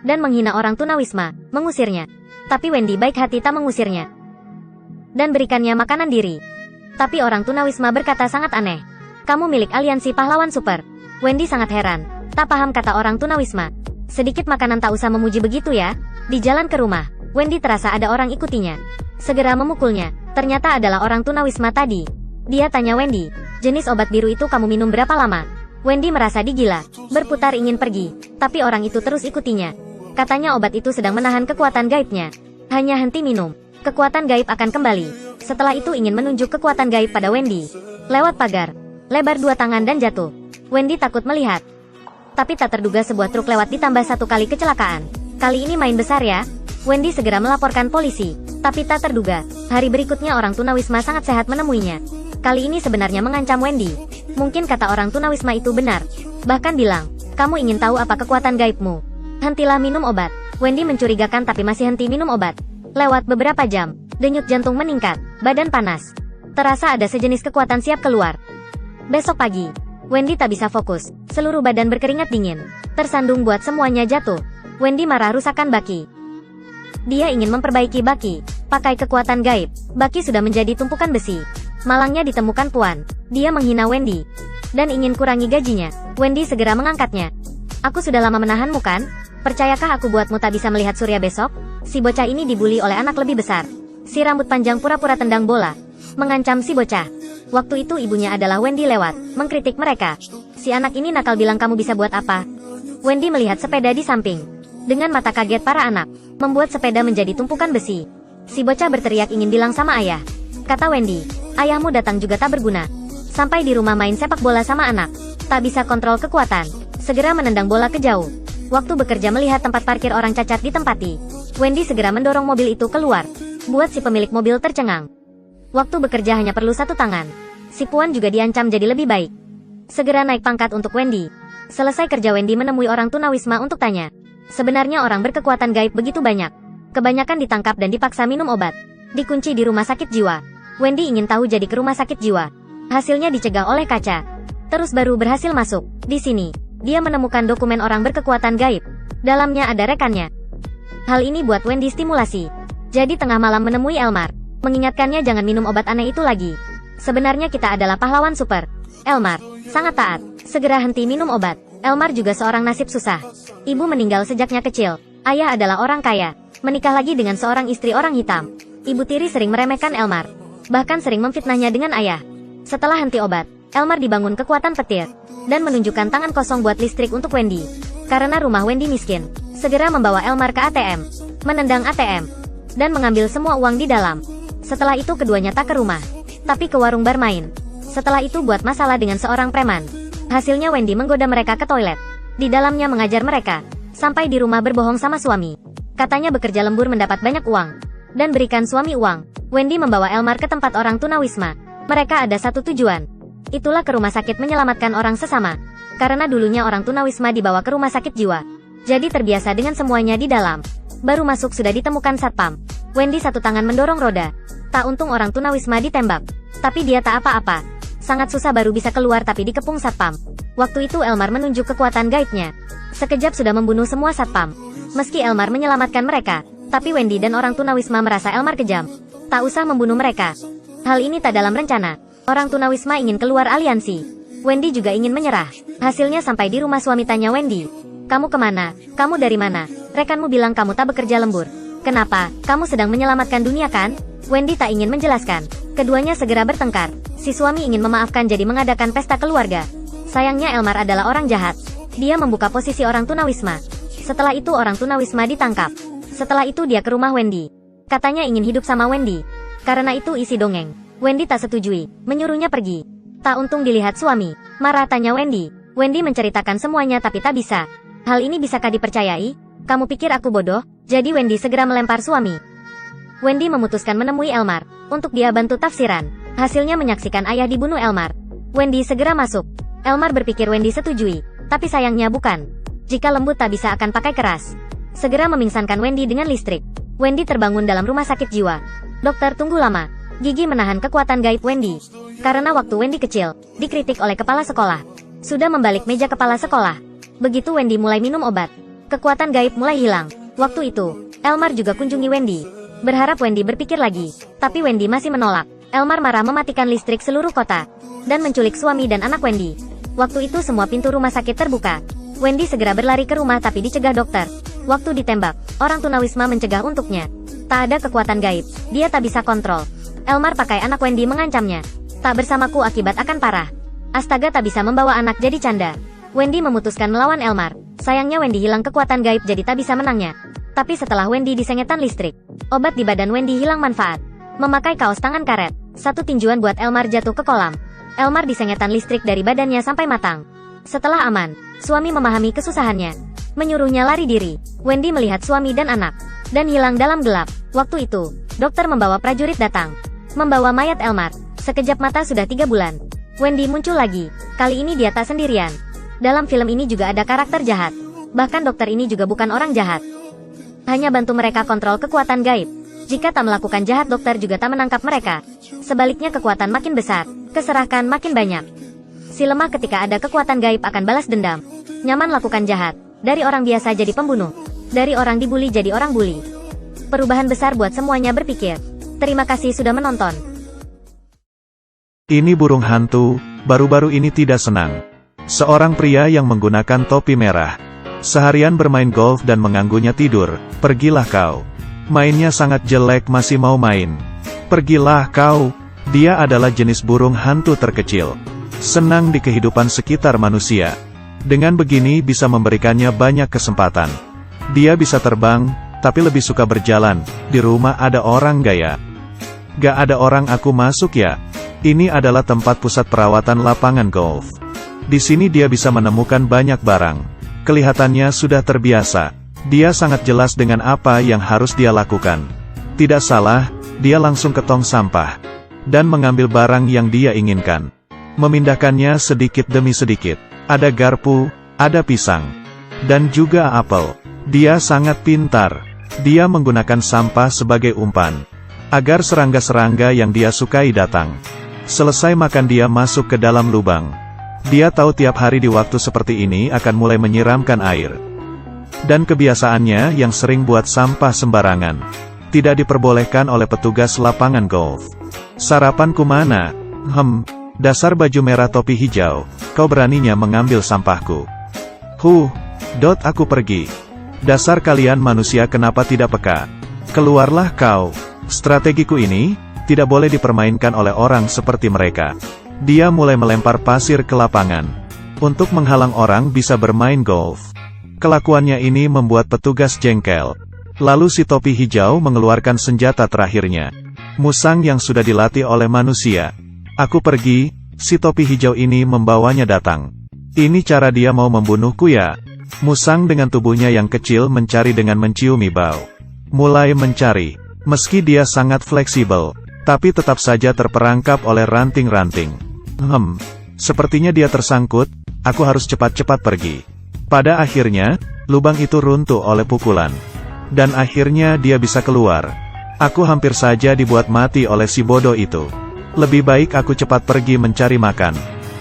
Dan menghina orang tunawisma, mengusirnya. Tapi Wendy baik hati tak mengusirnya. Dan berikannya makanan diri. Tapi orang tunawisma berkata sangat aneh. Kamu milik aliansi pahlawan super. Wendy sangat heran. Tak paham kata orang tunawisma. Sedikit makanan tak usah memuji begitu ya. Di jalan ke rumah, Wendy terasa ada orang ikutinya. Segera memukulnya. Ternyata adalah orang tunawisma tadi. Dia tanya Wendy, jenis obat biru itu kamu minum berapa lama? Wendy merasa digila, berputar ingin pergi. Tapi orang itu terus ikutinya. Katanya obat itu sedang menahan kekuatan gaibnya. Hanya henti minum, kekuatan gaib akan kembali. Setelah itu ingin menunjuk kekuatan gaib pada Wendy. Lewat pagar, lebar 2 tangan dan jatuh. Wendy takut melihat. Tapi tak terduga sebuah truk lewat ditambah 1 kali kecelakaan. Kali ini main besar ya. Wendy segera melaporkan polisi. Tapi tak terduga, hari berikutnya orang tunawisma sangat sehat menemuinya. Kali ini sebenarnya mengancam Wendy. Mungkin kata orang tunawisma itu benar. Bahkan bilang, kamu ingin tahu apa kekuatan gaibmu? Hentilah minum obat. Wendy mencurigakan tapi masih henti minum obat. Lewat beberapa jam, denyut jantung meningkat, badan panas. Terasa ada sejenis kekuatan siap keluar. Besok pagi, Wendy tak bisa fokus, seluruh badan berkeringat dingin. Tersandung buat semuanya jatuh. Wendy marah rusakan baki. Dia ingin memperbaiki baki, pakai kekuatan gaib. Baki sudah menjadi tumpukan besi. Malangnya ditemukan Puan. Dia menghina Wendy, dan ingin kurangi gajinya. Wendy segera mengangkatnya. Aku sudah lama menahanmu kan? Percayakah aku buatmu tak bisa melihat surya besok? Si bocah ini dibully oleh anak lebih besar. Si rambut panjang pura-pura tendang bola, mengancam si bocah. Waktu itu ibunya adalah Wendy lewat, mengkritik mereka. Si anak ini nakal bilang kamu bisa buat apa? Wendy melihat sepeda di samping. Dengan mata kaget para anak, membuat sepeda menjadi tumpukan besi. Si bocah berteriak ingin bilang sama ayah. Kata Wendy, ayahmu datang juga tak berguna. Sampai di rumah main sepak bola sama anak, tak bisa kontrol kekuatan. Segera menendang bola ke jauh. Waktu bekerja melihat tempat parkir orang cacat ditempati, Wendy segera mendorong mobil itu keluar. Buat si pemilik mobil tercengang. Waktu bekerja hanya perlu 1 tangan. Si Puan juga diancam jadi lebih baik. Segera naik pangkat untuk Wendy. Selesai kerja Wendy menemui orang tunawisma untuk tanya. Sebenarnya orang berkekuatan gaib begitu banyak. Kebanyakan ditangkap dan dipaksa minum obat. Dikunci di rumah sakit jiwa. Wendy ingin tahu jadi ke rumah sakit jiwa. Hasilnya dicegah oleh kaca. Terus baru berhasil masuk. Di sini, dia menemukan dokumen orang berkekuatan gaib. Dalamnya ada rekannya. Hal ini buat Wendy stimulasi. Jadi tengah malam menemui Elmar. Mengingatkannya jangan minum obat aneh itu lagi. Sebenarnya kita adalah pahlawan super. Elmar sangat taat. Segera henti minum obat. Elmar juga seorang nasib susah. Ibu meninggal sejaknya kecil. Ayah adalah orang kaya. Menikah lagi dengan seorang istri orang hitam. Ibu tiri sering meremehkan Elmar. Bahkan sering memfitnahnya dengan ayah. Setelah henti obat, Elmar dibangun kekuatan petir. Dan menunjukkan tangan kosong buat listrik untuk Wendy. Karena rumah Wendy miskin. Segera membawa Elmar ke ATM. Menendang ATM. Dan mengambil semua uang di dalam. Setelah itu keduanya tak ke rumah. Tapi ke warung bar main. Setelah itu buat masalah dengan seorang preman. Hasilnya Wendy menggoda mereka ke toilet. Di dalamnya mengajar mereka. Sampai di rumah berbohong sama suami. Katanya bekerja lembur mendapat banyak uang. Dan berikan suami uang. Wendy membawa Elmar ke tempat orang tunawisma. Mereka ada satu tujuan. Itulah ke rumah sakit menyelamatkan orang sesama. Karena dulunya orang tunawisma dibawa ke rumah sakit jiwa. Jadi terbiasa dengan semuanya di dalam. Baru masuk sudah ditemukan satpam. Wendy satu tangan mendorong roda. Tak untung orang tunawisma ditembak. Tapi dia tak apa-apa. Sangat susah baru bisa keluar tapi dikepung satpam. Waktu itu Elmar menunjuk kekuatan gaibnya. Sekejap sudah membunuh semua satpam. Meski Elmar menyelamatkan mereka, tapi Wendy dan orang tunawisma merasa Elmar kejam. Tak usah membunuh mereka. Hal ini tak dalam rencana. Orang tunawisma ingin keluar aliansi. Wendy juga ingin menyerah. Hasilnya sampai di rumah suami tanya Wendy. Kamu kemana? Kamu dari mana? Rekanmu bilang kamu tak bekerja lembur. Kenapa? Kamu sedang menyelamatkan dunia kan? Wendy tak ingin menjelaskan. Keduanya segera bertengkar. Si suami ingin memaafkan jadi mengadakan pesta keluarga. Sayangnya Elmar adalah orang jahat. Dia membuka posisi orang tunawisma. Setelah itu orang tunawisma ditangkap. Setelah itu dia ke rumah Wendy. Katanya ingin hidup sama Wendy. Karena itu isi dongeng. Wendy tak setujui, menyuruhnya pergi. Tak untung dilihat suami. Marah tanya Wendy. Wendy menceritakan semuanya tapi tak bisa. Hal ini bisakah dipercayai? Kamu pikir aku bodoh? Jadi Wendy segera melempar suami. Wendy memutuskan menemui Elmar. Untuk dia bantu tafsiran. Hasilnya menyaksikan ayah dibunuh Elmar. Wendy segera masuk. Elmar berpikir Wendy setujui. Tapi sayangnya bukan. Jika lembut tak bisa akan pakai keras. Segera memingsankan Wendy dengan listrik. Wendy terbangun dalam rumah sakit jiwa. Dokter tunggu lama. Gigi menahan kekuatan gaib Wendy. Karena waktu Wendy kecil, dikritik oleh kepala sekolah. Sudah membalik meja kepala sekolah. Begitu Wendy mulai minum obat, kekuatan gaib mulai hilang. Waktu itu, Elmar juga kunjungi Wendy. Berharap Wendy berpikir lagi. Tapi Wendy masih menolak. Elmar marah mematikan listrik seluruh kota. Dan menculik suami dan anak Wendy. Waktu itu semua pintu rumah sakit terbuka. Wendy segera berlari ke rumah tapi dicegah dokter. Waktu ditembak, orang tunawisma mencegah untuknya. Tak ada kekuatan gaib, dia tak bisa kontrol. Elmar pakai anak Wendy mengancamnya. Tak bersamaku akibat akan parah. Astaga tak bisa membawa anak jadi canda. Wendy memutuskan melawan Elmar. Sayangnya Wendy hilang kekuatan gaib jadi tak bisa menangnya. Tapi setelah Wendy disengetan listrik, obat di badan Wendy hilang manfaat. Memakai kaos tangan karet, satu tinjuan buat Elmar jatuh ke kolam. Elmar disengetan listrik dari badannya sampai matang. Setelah aman, suami memahami kesusahannya. Menyuruhnya lari diri. Wendy melihat suami dan anak. Dan hilang dalam gelap. Waktu itu, dokter membawa prajurit datang. Membawa mayat Elmar. Sekejap mata sudah 3 bulan. Wendy muncul lagi. Kali ini dia tak sendirian. Dalam film ini juga ada karakter jahat. Bahkan dokter ini juga bukan orang jahat. Hanya bantu mereka kontrol kekuatan gaib. Jika tak melakukan jahat dokter juga tak menangkap mereka. Sebaliknya kekuatan makin besar, keserahkan makin banyak. Si lemah ketika ada kekuatan gaib akan balas dendam. Nyaman lakukan jahat. Dari orang biasa jadi pembunuh. Dari orang dibully jadi orang bully. Perubahan besar buat semuanya berpikir. Terima kasih sudah menonton. Ini burung hantu, baru-baru ini tidak senang. Seorang pria yang menggunakan topi merah. Seharian bermain golf dan mengganggunya tidur. Pergilah kau. Mainnya sangat jelek masih mau main. Pergilah kau. Dia adalah jenis burung hantu terkecil. Senang di kehidupan sekitar manusia. Dengan begini bisa memberikannya banyak kesempatan. Dia bisa terbang, tapi lebih suka berjalan. Di rumah ada orang gaya. Gak ada orang aku masuk ya. Ini adalah tempat pusat perawatan lapangan golf. Di sini dia bisa menemukan banyak barang. Kelihatannya sudah terbiasa. Dia sangat jelas dengan apa yang harus dia lakukan. Tidak salah, dia langsung ke tong sampah. Dan mengambil barang yang dia inginkan. Memindahkannya sedikit demi sedikit. Ada garpu, ada pisang. Dan juga apel. Dia sangat pintar. Dia menggunakan sampah sebagai umpan. Agar serangga-serangga yang dia sukai datang. Selesai makan dia masuk ke dalam lubang. Dia tahu tiap hari di waktu seperti ini akan mulai menyiramkan air. Dan kebiasaannya yang sering buat sampah sembarangan. Tidak diperbolehkan oleh petugas lapangan golf. Sarapanku mana? Dasar baju merah topi hijau. Kau beraninya mengambil sampahku. Aku pergi. Dasar kalian manusia kenapa tidak peka? Keluarlah kau. Strategiku ini tidak boleh dipermainkan oleh orang seperti mereka. Dia mulai melempar pasir ke lapangan. Untuk menghalang orang bisa bermain golf. Kelakuannya ini membuat petugas jengkel. Lalu si topi hijau mengeluarkan senjata terakhirnya. Musang yang sudah dilatih oleh manusia. Aku pergi, si topi hijau ini membawanya datang. Ini cara dia mau membunuhku ya? Musang dengan tubuhnya yang kecil mencari dengan menciumi bau. Mulai mencari. Meski dia sangat fleksibel, tapi tetap saja terperangkap oleh ranting-ranting. Sepertinya dia tersangkut, aku harus cepat-cepat pergi. Pada akhirnya, lubang itu runtuh oleh pukulan. Dan akhirnya dia bisa keluar. Aku hampir saja dibuat mati oleh si bodoh itu. Lebih baik aku cepat pergi mencari makan.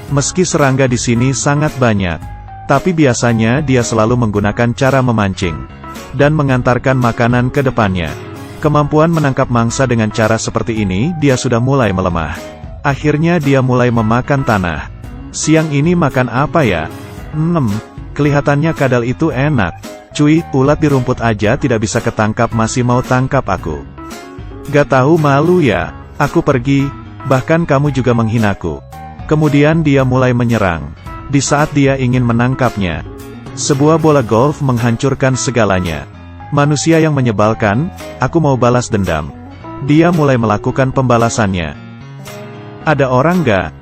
Meski serangga di sini sangat banyak, tapi biasanya dia selalu menggunakan cara memancing dan mengantarkan makanan ke depannya. Kemampuan menangkap mangsa dengan cara seperti ini dia sudah mulai melemah. Akhirnya dia mulai memakan tanah. Siang ini makan apa ya? Kelihatannya kadal itu enak. Cuy, ulat di rumput aja tidak bisa ketangkap masih mau tangkap aku. Gak tahu malu ya? Aku pergi, bahkan kamu juga menghinaku. Kemudian dia mulai menyerang. Di saat dia ingin menangkapnya, sebuah bola golf menghancurkan segalanya. Manusia yang menyebalkan, aku mau balas dendam. Dia mulai melakukan pembalasannya. Ada orang gak?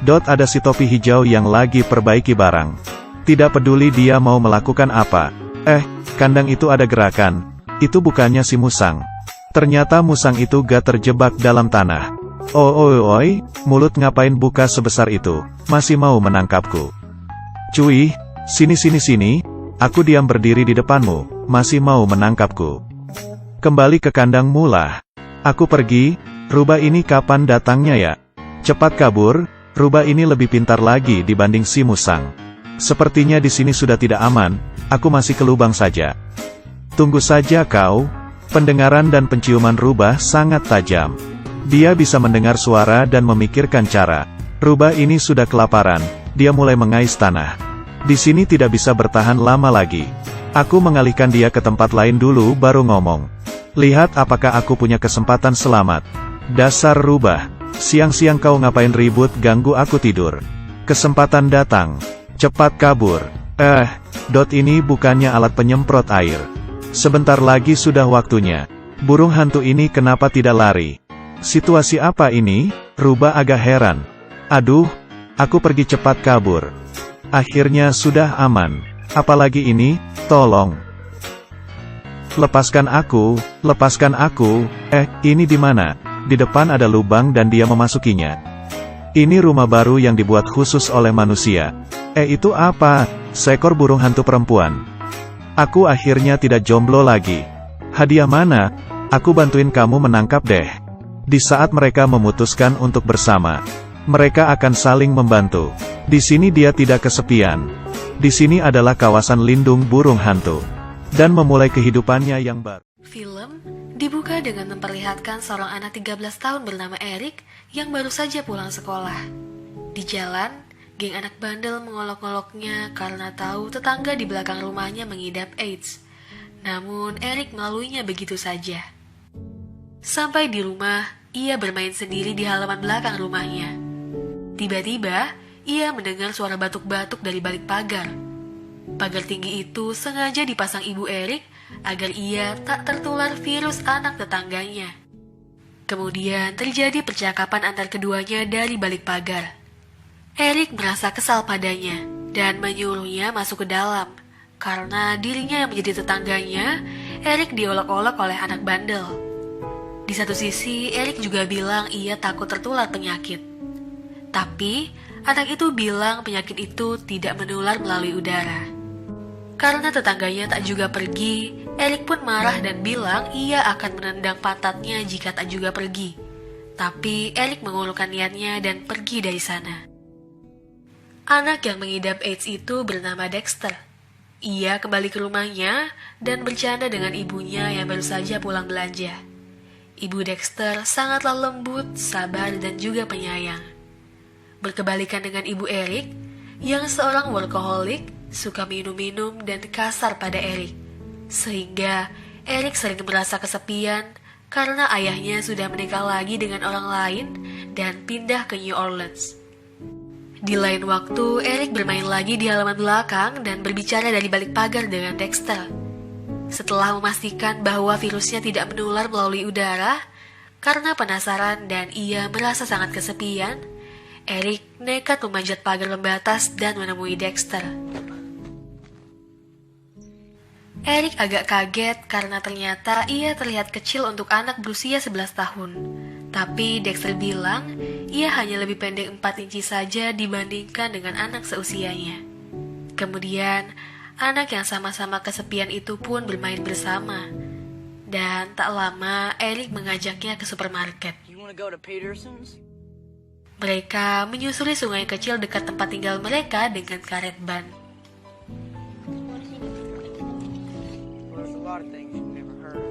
Ada si topi hijau yang lagi perbaiki barang. Tidak peduli dia mau melakukan apa. Kandang itu ada gerakan. Itu bukannya si musang. Ternyata musang itu gak terjebak dalam tanah. Oi, mulut ngapain buka sebesar itu? Masih mau menangkapku? Cuy, sini. Aku diam berdiri di depanmu, masih mau menangkapku? Kembali ke kandangmu lah. Aku pergi, rubah ini kapan datangnya ya? Cepat kabur, rubah ini lebih pintar lagi dibanding si musang. Sepertinya di sini sudah tidak aman, aku masih ke lubang saja. Tunggu saja kau. Pendengaran dan penciuman rubah sangat tajam. Dia bisa mendengar suara dan memikirkan cara. Rubah ini sudah kelaparan, dia mulai mengais tanah. Di sini tidak bisa bertahan lama lagi. Aku mengalihkan dia ke tempat lain dulu baru ngomong. Lihat apakah aku punya kesempatan selamat. Dasar rubah, siang-siang kau ngapain ribut ganggu aku tidur? Kesempatan datang. Cepat kabur. Ini bukannya alat penyemprot air. Sebentar lagi sudah waktunya. Burung hantu ini kenapa tidak lari? Situasi apa ini? Rubah agak heran. Aduh, aku pergi cepat kabur. Akhirnya sudah aman. Apalagi ini, tolong. Lepaskan aku. Ini di mana? Di depan ada lubang dan dia memasukinya. Ini rumah baru yang dibuat khusus oleh manusia. Itu apa? Seekor burung hantu perempuan. Aku akhirnya tidak jomblo lagi. Hadiah mana? Aku bantuin kamu menangkap deh. Di saat mereka memutuskan untuk bersama, mereka akan saling membantu. Di sini dia tidak kesepian. Di sini adalah kawasan lindung burung hantu. Dan memulai kehidupannya yang baru. Film dibuka dengan memperlihatkan seorang anak 13 tahun bernama Eric yang baru saja pulang sekolah. Di jalan, geng anak bandel mengolok-oloknya karena tahu tetangga di belakang rumahnya mengidap AIDS. Namun Eric melaluinya begitu saja. Sampai di rumah, ia bermain sendiri di halaman belakang rumahnya. Tiba-tiba, ia mendengar suara batuk-batuk dari balik pagar. Pagar tinggi itu sengaja dipasang ibu Eric agar ia tak tertular virus anak tetangganya. Kemudian terjadi percakapan antar keduanya dari balik pagar. Eric merasa kesal padanya dan menyuruhnya masuk ke dalam. Karena dirinya yang menjadi tetangganya, Eric diolok-olok oleh anak bandel. Di satu sisi, Eric juga bilang ia takut tertular penyakit. Tapi, anak itu bilang penyakit itu tidak menular melalui udara. Karena tetangganya tak juga pergi, Eric pun marah dan bilang ia akan menendang pantatnya jika tak juga pergi. Tapi, Eric mengulurkan niatnya dan pergi dari sana. Anak yang mengidap AIDS itu bernama Dexter. Ia kembali ke rumahnya dan bercanda dengan ibunya yang baru saja pulang belanja. Ibu Dexter sangatlah lembut, sabar, dan juga penyayang. Berkebalikan dengan ibu Eric, yang seorang workaholic, suka minum-minum dan kasar pada Eric. Sehingga Eric sering merasa kesepian karena ayahnya sudah menikah lagi dengan orang lain dan pindah ke New Orleans. Di lain waktu, Eric bermain lagi di halaman belakang dan berbicara dari balik pagar dengan Dexter. Setelah memastikan bahwa virusnya tidak menular melalui udara, karena penasaran dan ia merasa sangat kesepian, Eric nekat memanjat pagar pembatas dan menemui Dexter. Eric agak kaget karena ternyata ia terlihat kecil untuk anak berusia 11 tahun. Tapi Dexter bilang ia hanya lebih pendek 4 inci saja dibandingkan dengan anak seusianya. Kemudian, anak yang sama-sama kesepian itu pun bermain bersama. Dan tak lama, Eric mengajaknya ke supermarket. Mereka menyusuri sungai kecil dekat tempat tinggal mereka dengan karet ban.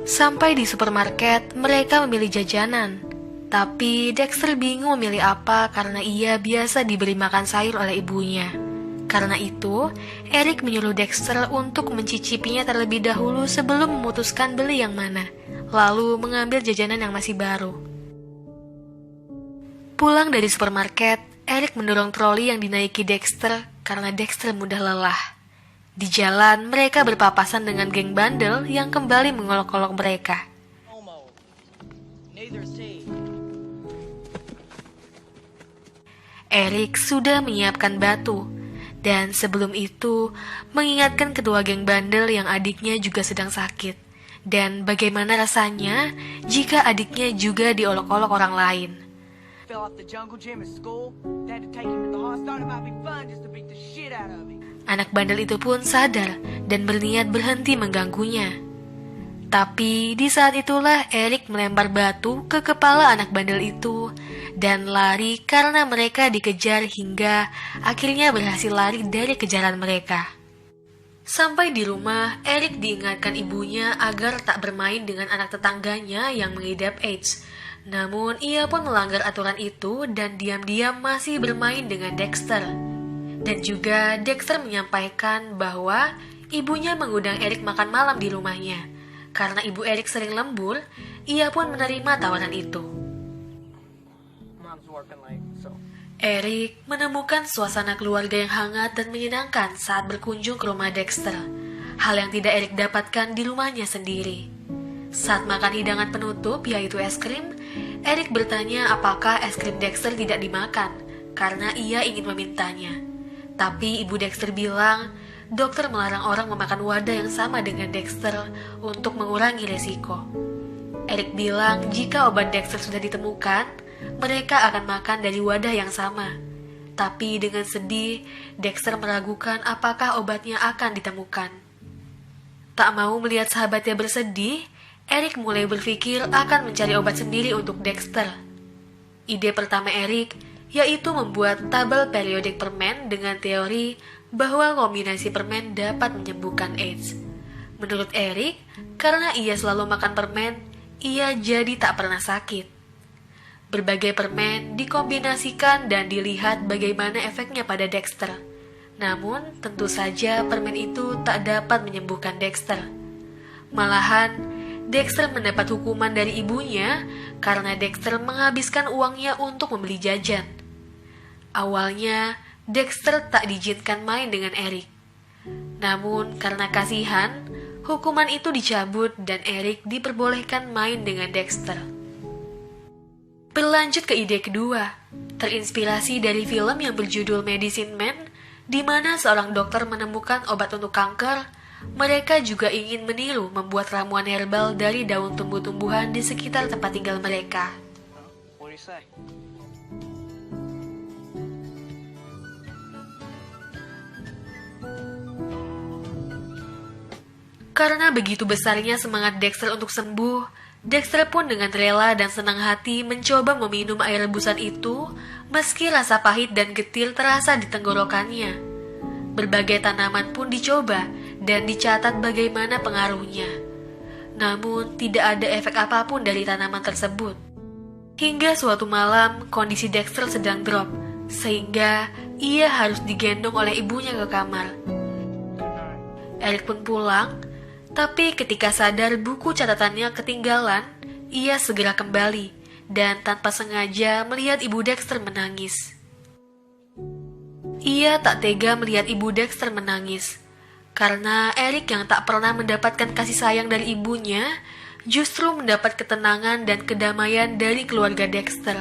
Sampai di supermarket, mereka memilih jajanan. Tapi Dexter bingung memilih apa karena ia biasa diberi makan sayur oleh ibunya. Karena itu, Eric menyuruh Dexter untuk mencicipinya terlebih dahulu sebelum memutuskan beli yang mana, lalu mengambil jajanan yang masih baru. Pulang dari supermarket, Eric mendorong troli yang dinaiki Dexter karena Dexter mudah lelah. Di jalan, mereka berpapasan dengan geng bandel yang kembali mengolok-olok mereka. Eric sudah menyiapkan batu, dan sebelum itu mengingatkan kedua geng bandel yang adiknya juga sedang sakit, dan bagaimana rasanya jika adiknya juga diolok-olok orang lain. Anak bandel itu pun sadar dan berniat berhenti mengganggunya. Tapi di saat itulah Eric melempar batu ke kepala anak bandel itu dan lari karena mereka dikejar hingga akhirnya berhasil lari dari kejaran mereka. Sampai di rumah, Eric diingatkan ibunya agar tak bermain dengan anak tetangganya yang mengidap AIDS. Namun ia pun melanggar aturan itu dan diam-diam masih bermain dengan Dexter. Dan juga Dexter menyampaikan bahwa ibunya mengundang Eric makan malam di rumahnya. Karena ibu Eric sering lembur, ia pun menerima tawaran itu. Eric menemukan suasana keluarga yang hangat dan menyenangkan saat berkunjung ke rumah Dexter. Hal yang tidak Eric dapatkan di rumahnya sendiri. Saat makan hidangan penutup, yaitu es krim, Eric bertanya apakah es krim Dexter tidak dimakan, karena ia ingin memintanya. Tapi ibu Dexter bilang, dokter melarang orang memakan wadah yang sama dengan Dexter untuk mengurangi resiko. Eric bilang jika obat Dexter sudah ditemukan, mereka akan makan dari wadah yang sama. Tapi dengan sedih, Dexter meragukan apakah obatnya akan ditemukan. Tak mau melihat sahabatnya bersedih, Eric mulai berpikir akan mencari obat sendiri untuk Dexter. Ide pertama Eric yaitu membuat tabel periodik permen dengan teori bahwa kombinasi permen dapat menyembuhkan AIDS. Menurut Eric, karena ia selalu makan permen, ia jadi tak pernah sakit. Berbagai permen dikombinasikan dan dilihat bagaimana efeknya pada Dexter. Namun, tentu saja permen itu tak dapat menyembuhkan Dexter. Malahan, Dexter mendapat hukuman dari ibunya karena Dexter menghabiskan uangnya untuk membeli jajan. Awalnya, Dexter tak diizinkan main dengan Eric. Namun, karena kasihan, hukuman itu dicabut dan Eric diperbolehkan main dengan Dexter. Berlanjut ke ide kedua, terinspirasi dari film yang berjudul Medicine Man, di mana seorang dokter menemukan obat untuk kanker. Mereka juga ingin meniru membuat ramuan herbal dari daun tumbuh-tumbuhan di sekitar tempat tinggal mereka. Karena begitu besarnya semangat Dexter untuk sembuh, Dexter pun dengan rela dan senang hati mencoba meminum air rebusan itu, meski rasa pahit dan getir terasa di tenggorokannya. Berbagai tanaman pun dicoba dan dicatat bagaimana pengaruhnya. Namun, tidak ada efek apapun dari tanaman tersebut. Hingga suatu malam, kondisi Dexter sedang drop, sehingga ia harus digendong oleh ibunya ke kamar. Eric pun pulang, tapi ketika sadar buku catatannya ketinggalan, ia segera kembali dan tanpa sengaja melihat ibu Dexter menangis. Ia tak tega melihat ibu Dexter menangis, karena Eric yang tak pernah mendapatkan kasih sayang dari ibunya, justru mendapat ketenangan dan kedamaian dari keluarga Dexter.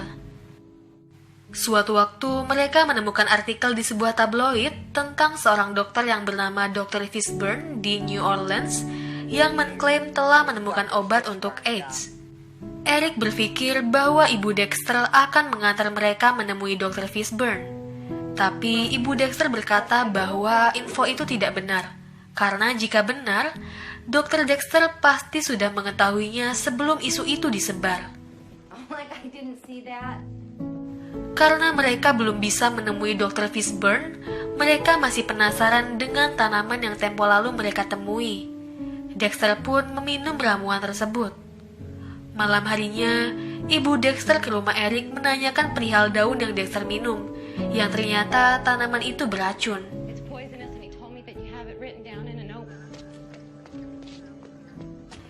Suatu waktu, mereka menemukan artikel di sebuah tabloid tentang seorang dokter yang bernama Dr. Fishburne di New Orleans yang mengklaim telah menemukan obat untuk AIDS. Eric berpikir bahwa ibu Dexter akan mengantar mereka menemui Dr. Fishburne. Tapi ibu Dexter berkata bahwa info itu tidak benar, karena jika benar, Dr. Dexter pasti sudah mengetahuinya sebelum isu itu disebar. Karena mereka belum bisa menemui Dr. Fishburne, mereka masih penasaran dengan tanaman yang tempo lalu mereka temui. Dexter pun meminum ramuan tersebut. Malam harinya, ibu Dexter ke rumah Eric menanyakan perihal daun yang Dexter minum, yang ternyata tanaman itu beracun.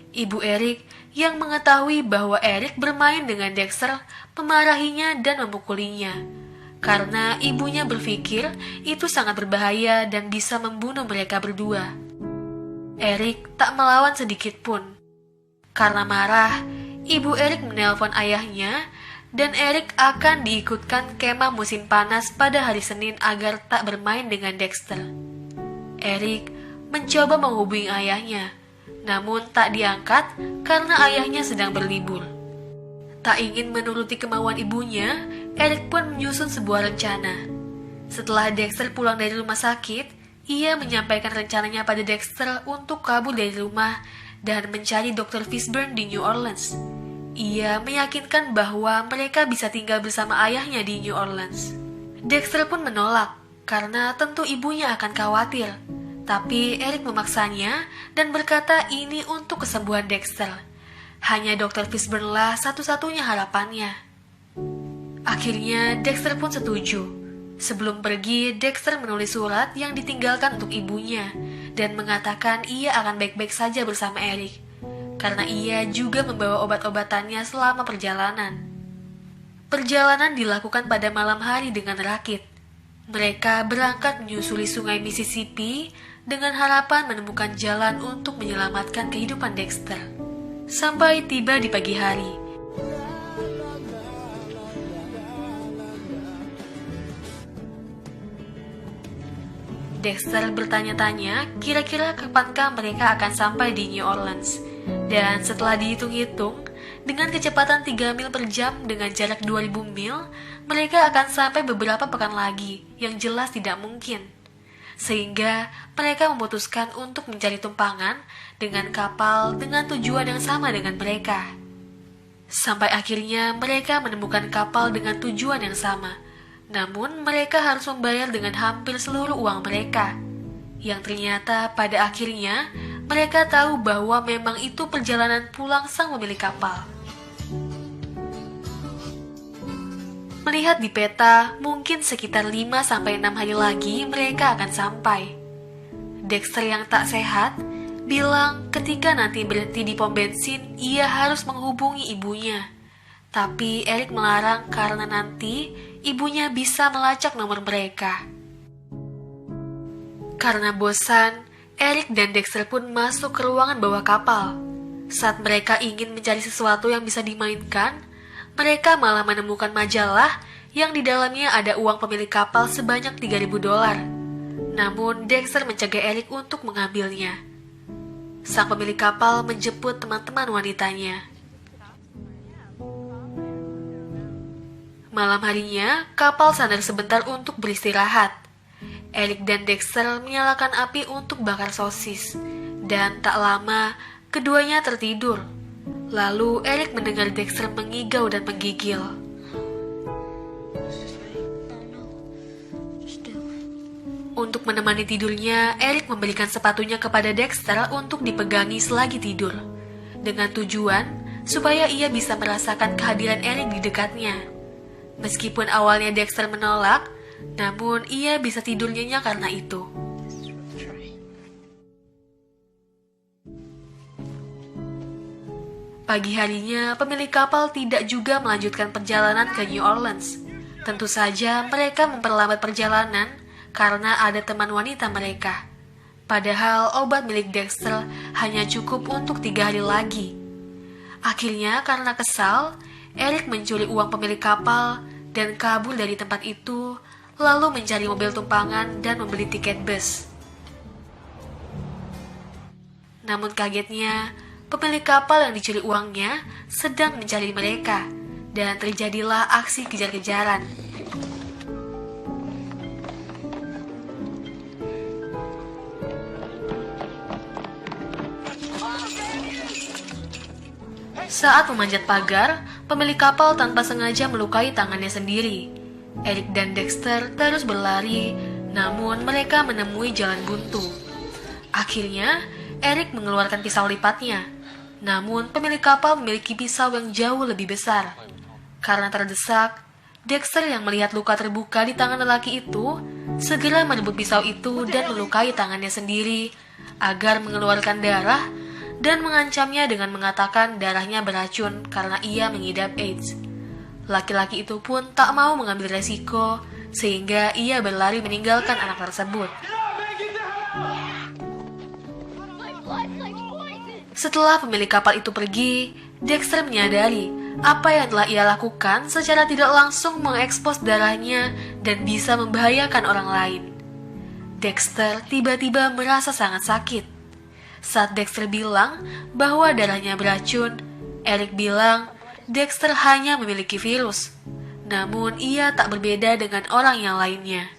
Ibu Eric yang mengetahui bahwa Eric bermain dengan Dexter memarahinya dan memukulinya, karena ibunya berpikir itu sangat berbahaya dan bisa membunuh mereka berdua. Eric tak melawan sedikit pun. Karena marah, ibu Eric menelpon ayahnya dan Eric akan diikutkan kemah musim panas pada hari Senin agar tak bermain dengan Dexter. Eric mencoba menghubungi ayahnya, namun tak diangkat karena ayahnya sedang berlibur. Tak ingin menuruti kemauan ibunya, Eric pun menyusun sebuah rencana. Setelah Dexter pulang dari rumah sakit, ia menyampaikan rencananya pada Dexter untuk kabur dari rumah dan mencari Dr. Fishburne di New Orleans. Ia meyakinkan bahwa mereka bisa tinggal bersama ayahnya di New Orleans. Dexter pun menolak, karena tentu ibunya akan khawatir. Tapi Eric memaksanya dan berkata ini untuk kesembuhan Dexter. Hanya Dr. Fishburne lah satu-satunya harapannya. Akhirnya Dexter pun setuju. Sebelum pergi, Dexter menulis surat yang ditinggalkan untuk ibunya dan mengatakan ia akan baik-baik saja bersama Eric, karena ia juga membawa obat-obatannya selama perjalanan. Perjalanan dilakukan pada malam hari dengan rakit. Mereka berangkat menyusuri sungai Mississippi dengan harapan menemukan jalan untuk menyelamatkan kehidupan Dexter. Sampai tiba di pagi hari. Dexter bertanya-tanya kira-kira kapankah mereka akan sampai di New Orleans. Dan setelah dihitung-hitung, dengan kecepatan 3 mil per jam dengan jarak 2000 mil, mereka akan sampai beberapa pekan lagi, yang jelas tidak mungkin. Sehingga mereka memutuskan untuk mencari tumpangan dengan kapal dengan tujuan yang sama dengan mereka. Sampai akhirnya mereka menemukan kapal dengan tujuan yang sama. Namun mereka harus membayar dengan hampir seluruh uang mereka. Yang ternyata pada akhirnya mereka tahu bahwa memang itu perjalanan pulang sang pemilik kapal. Melihat di peta, mungkin sekitar 5-6 hari lagi mereka akan sampai. Dexter yang tak sehat bilang ketika nanti berhenti di pom bensin, ia harus menghubungi ibunya. Tapi Eric melarang karena nanti ibunya bisa melacak nomor mereka. Karena bosan, Eric dan Dexter pun masuk ke ruangan bawah kapal. Saat mereka ingin mencari sesuatu yang bisa dimainkan, mereka malah menemukan majalah yang di dalamnya ada uang pemilik kapal sebanyak $3.000. Namun Dexter mencegah Eric untuk mengambilnya. Sang pemilik kapal menjemput teman-teman wanitanya. Malam harinya, kapal sandar sebentar untuk beristirahat. Eric dan Dexter menyalakan api untuk bakar sosis. Dan tak lama, keduanya tertidur. Lalu Eric mendengar Dexter mengigau dan menggigil. Untuk menemani tidurnya, Eric memberikan sepatunya kepada Dexter untuk dipegangi selagi tidur. Dengan tujuan, supaya ia bisa merasakan kehadiran Eric di dekatnya. Meskipun awalnya Dexter menolak, namun ia bisa tidur nyenyak karena itu. Pagi harinya, pemilik kapal tidak juga melanjutkan perjalanan ke New Orleans. Tentu saja mereka memperlambat perjalanan karena ada teman wanita mereka. Padahal obat milik Dexter hanya cukup untuk 3 hari lagi. Akhirnya karena kesal, Eric mencuri uang pemilik kapal dan kabur dari tempat itu, lalu mencari mobil tumpangan dan membeli tiket bus. Namun kagetnya, pemilik kapal yang dicuri uangnya sedang mencari mereka, dan terjadilah aksi kejar-kejaran. Saat memanjat pagar, pemilik kapal tanpa sengaja melukai tangannya sendiri. Eric dan Dexter terus berlari, namun mereka menemui jalan buntu. Akhirnya, Eric mengeluarkan pisau lipatnya. Namun, pemilik kapal memiliki pisau yang jauh lebih besar. Karena terdesak, Dexter yang melihat luka terbuka di tangan lelaki itu, segera merebut pisau itu dan melukai tangannya sendiri, agar mengeluarkan darah, dan mengancamnya dengan mengatakan darahnya beracun karena ia mengidap AIDS. Laki-laki itu pun tak mau mengambil resiko, sehingga ia berlari meninggalkan anak tersebut. Setelah pemilik kapal itu pergi, Dexter menyadari apa yang telah ia lakukan secara tidak langsung mengekspos darahnya dan bisa membahayakan orang lain. Dexter tiba-tiba merasa sangat sakit. Saat Dexter bilang bahwa darahnya beracun, Eric bilang Dexter hanya memiliki virus. Namun ia tak berbeda dengan orang yang lainnya.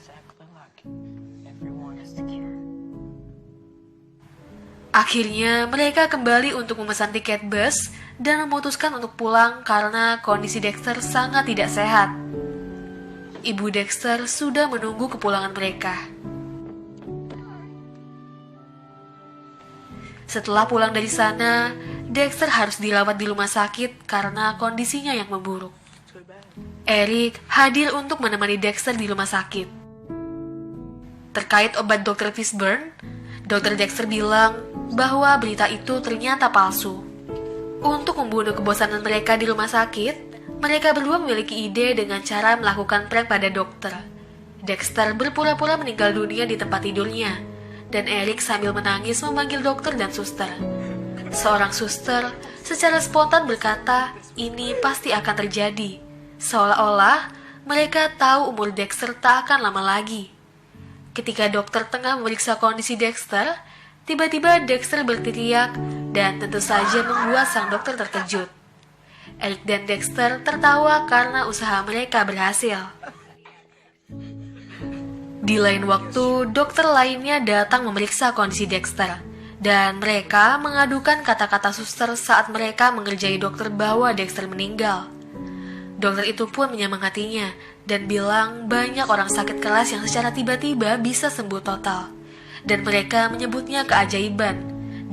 Akhirnya mereka kembali untuk memesan tiket bus dan memutuskan untuk pulang karena kondisi Dexter sangat tidak sehat. Ibu Dexter sudah menunggu kepulangan mereka. Setelah pulang dari sana, Dexter harus dirawat di rumah sakit karena kondisinya yang memburuk. Eric hadir untuk menemani Dexter di rumah sakit. Terkait obat Dr. Fishburne, Dr. Dexter bilang bahwa berita itu ternyata palsu. Untuk membunuh kebosanan mereka di rumah sakit, mereka berdua memiliki ide dengan cara melakukan prank pada dokter. Dexter berpura-pura meninggal dunia di tempat tidurnya, dan Eric sambil menangis memanggil dokter dan suster. Seorang suster secara spontan berkata, ini pasti akan terjadi. Seolah-olah mereka tahu umur Dexter tak akan lama lagi. Ketika dokter tengah memeriksa kondisi Dexter, tiba-tiba Dexter berteriak dan tentu saja membuat sang dokter terkejut. Eric dan Dexter tertawa karena usaha mereka berhasil. Di lain waktu, dokter lainnya datang memeriksa kondisi Dexter, dan mereka mengadukan kata-kata suster saat mereka mengerjai dokter bahwa Dexter meninggal. Dokter itu pun menyemangatinya dan bilang banyak orang sakit keras yang secara tiba-tiba bisa sembuh total, dan mereka menyebutnya keajaiban,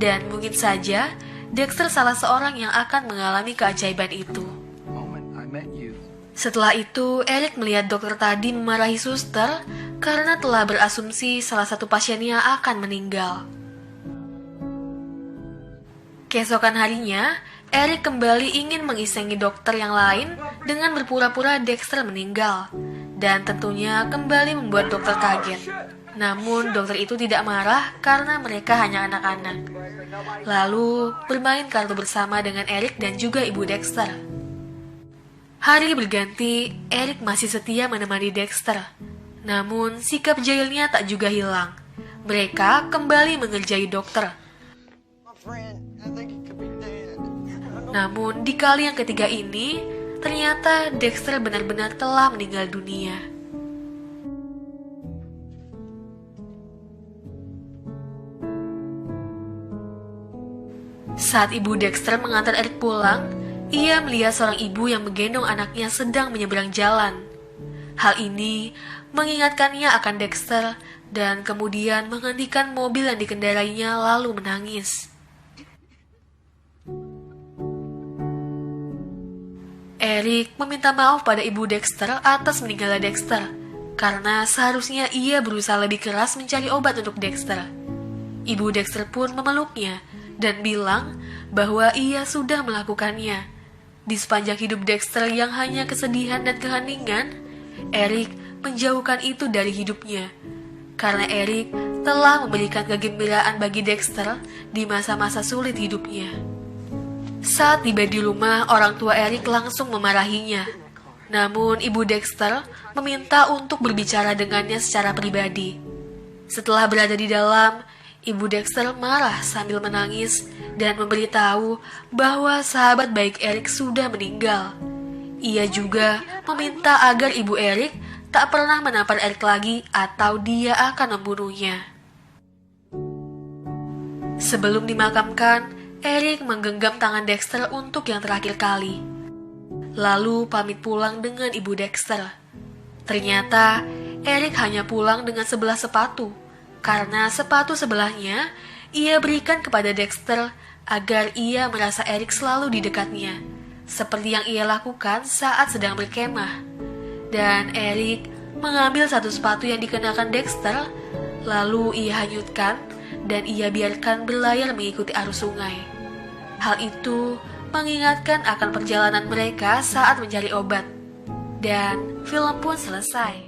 dan mungkin saja Dexter salah seorang yang akan mengalami keajaiban itu. Setelah itu, Eric melihat dokter tadi memarahi suster karena telah berasumsi salah satu pasiennya akan meninggal. Keesokan harinya, Eric kembali ingin mengisengi dokter yang lain dengan berpura-pura Dexter meninggal, dan tentunya kembali membuat dokter kaget. Namun dokter itu tidak marah karena mereka hanya anak-anak. Lalu bermain kartu bersama dengan Eric dan juga ibu Dexter. Hari berganti, Eric masih setia menemani Dexter. Namun sikap jahilnya tak juga hilang. Mereka kembali mengerjai dokter. Namun di kali yang ketiga ini, ternyata Dexter benar-benar telah meninggal dunia. Saat ibu Dexter mengantar Eric pulang, ia melihat seorang ibu yang menggendong anaknya sedang menyeberang jalan. Hal ini mengingatkannya akan Dexter dan kemudian menghentikan mobil yang dikendarainya lalu menangis. Eric meminta maaf pada ibu Dexter atas meninggalnya Dexter, karena seharusnya ia berusaha lebih keras mencari obat untuk Dexter. Ibu Dexter pun memeluknya dan bilang bahwa ia sudah melakukannya. Di sepanjang hidup Dexter yang hanya kesedihan dan keheningan, Eric menjauhkan itu dari hidupnya. Karena Eric telah memberikan kegembiraan bagi Dexter di masa-masa sulit hidupnya. Saat tiba di rumah, orang tua Eric langsung memarahinya. Namun ibu Dexter meminta untuk berbicara dengannya secara pribadi. Setelah berada di dalam, ibu Dexter marah sambil menangis dan memberitahu bahwa sahabat baik Eric sudah meninggal. Ia juga meminta agar ibu Eric tak pernah menampar Eric lagi atau dia akan membunuhnya. Sebelum dimakamkan, Eric menggenggam tangan Dexter untuk yang terakhir kali. Lalu pamit pulang dengan ibu Dexter. Ternyata Eric hanya pulang dengan sebelah sepatu, karena sepatu sebelahnya ia berikan kepada Dexter agar ia merasa Eric selalu di dekatnya, seperti yang ia lakukan saat sedang berkemah. Dan Eric mengambil satu sepatu yang dikenakan Dexter, lalu ia hanyutkan dan ia biarkan berlayar mengikuti arus sungai. Hal itu mengingatkan akan perjalanan mereka saat mencari obat. Dan film pun selesai.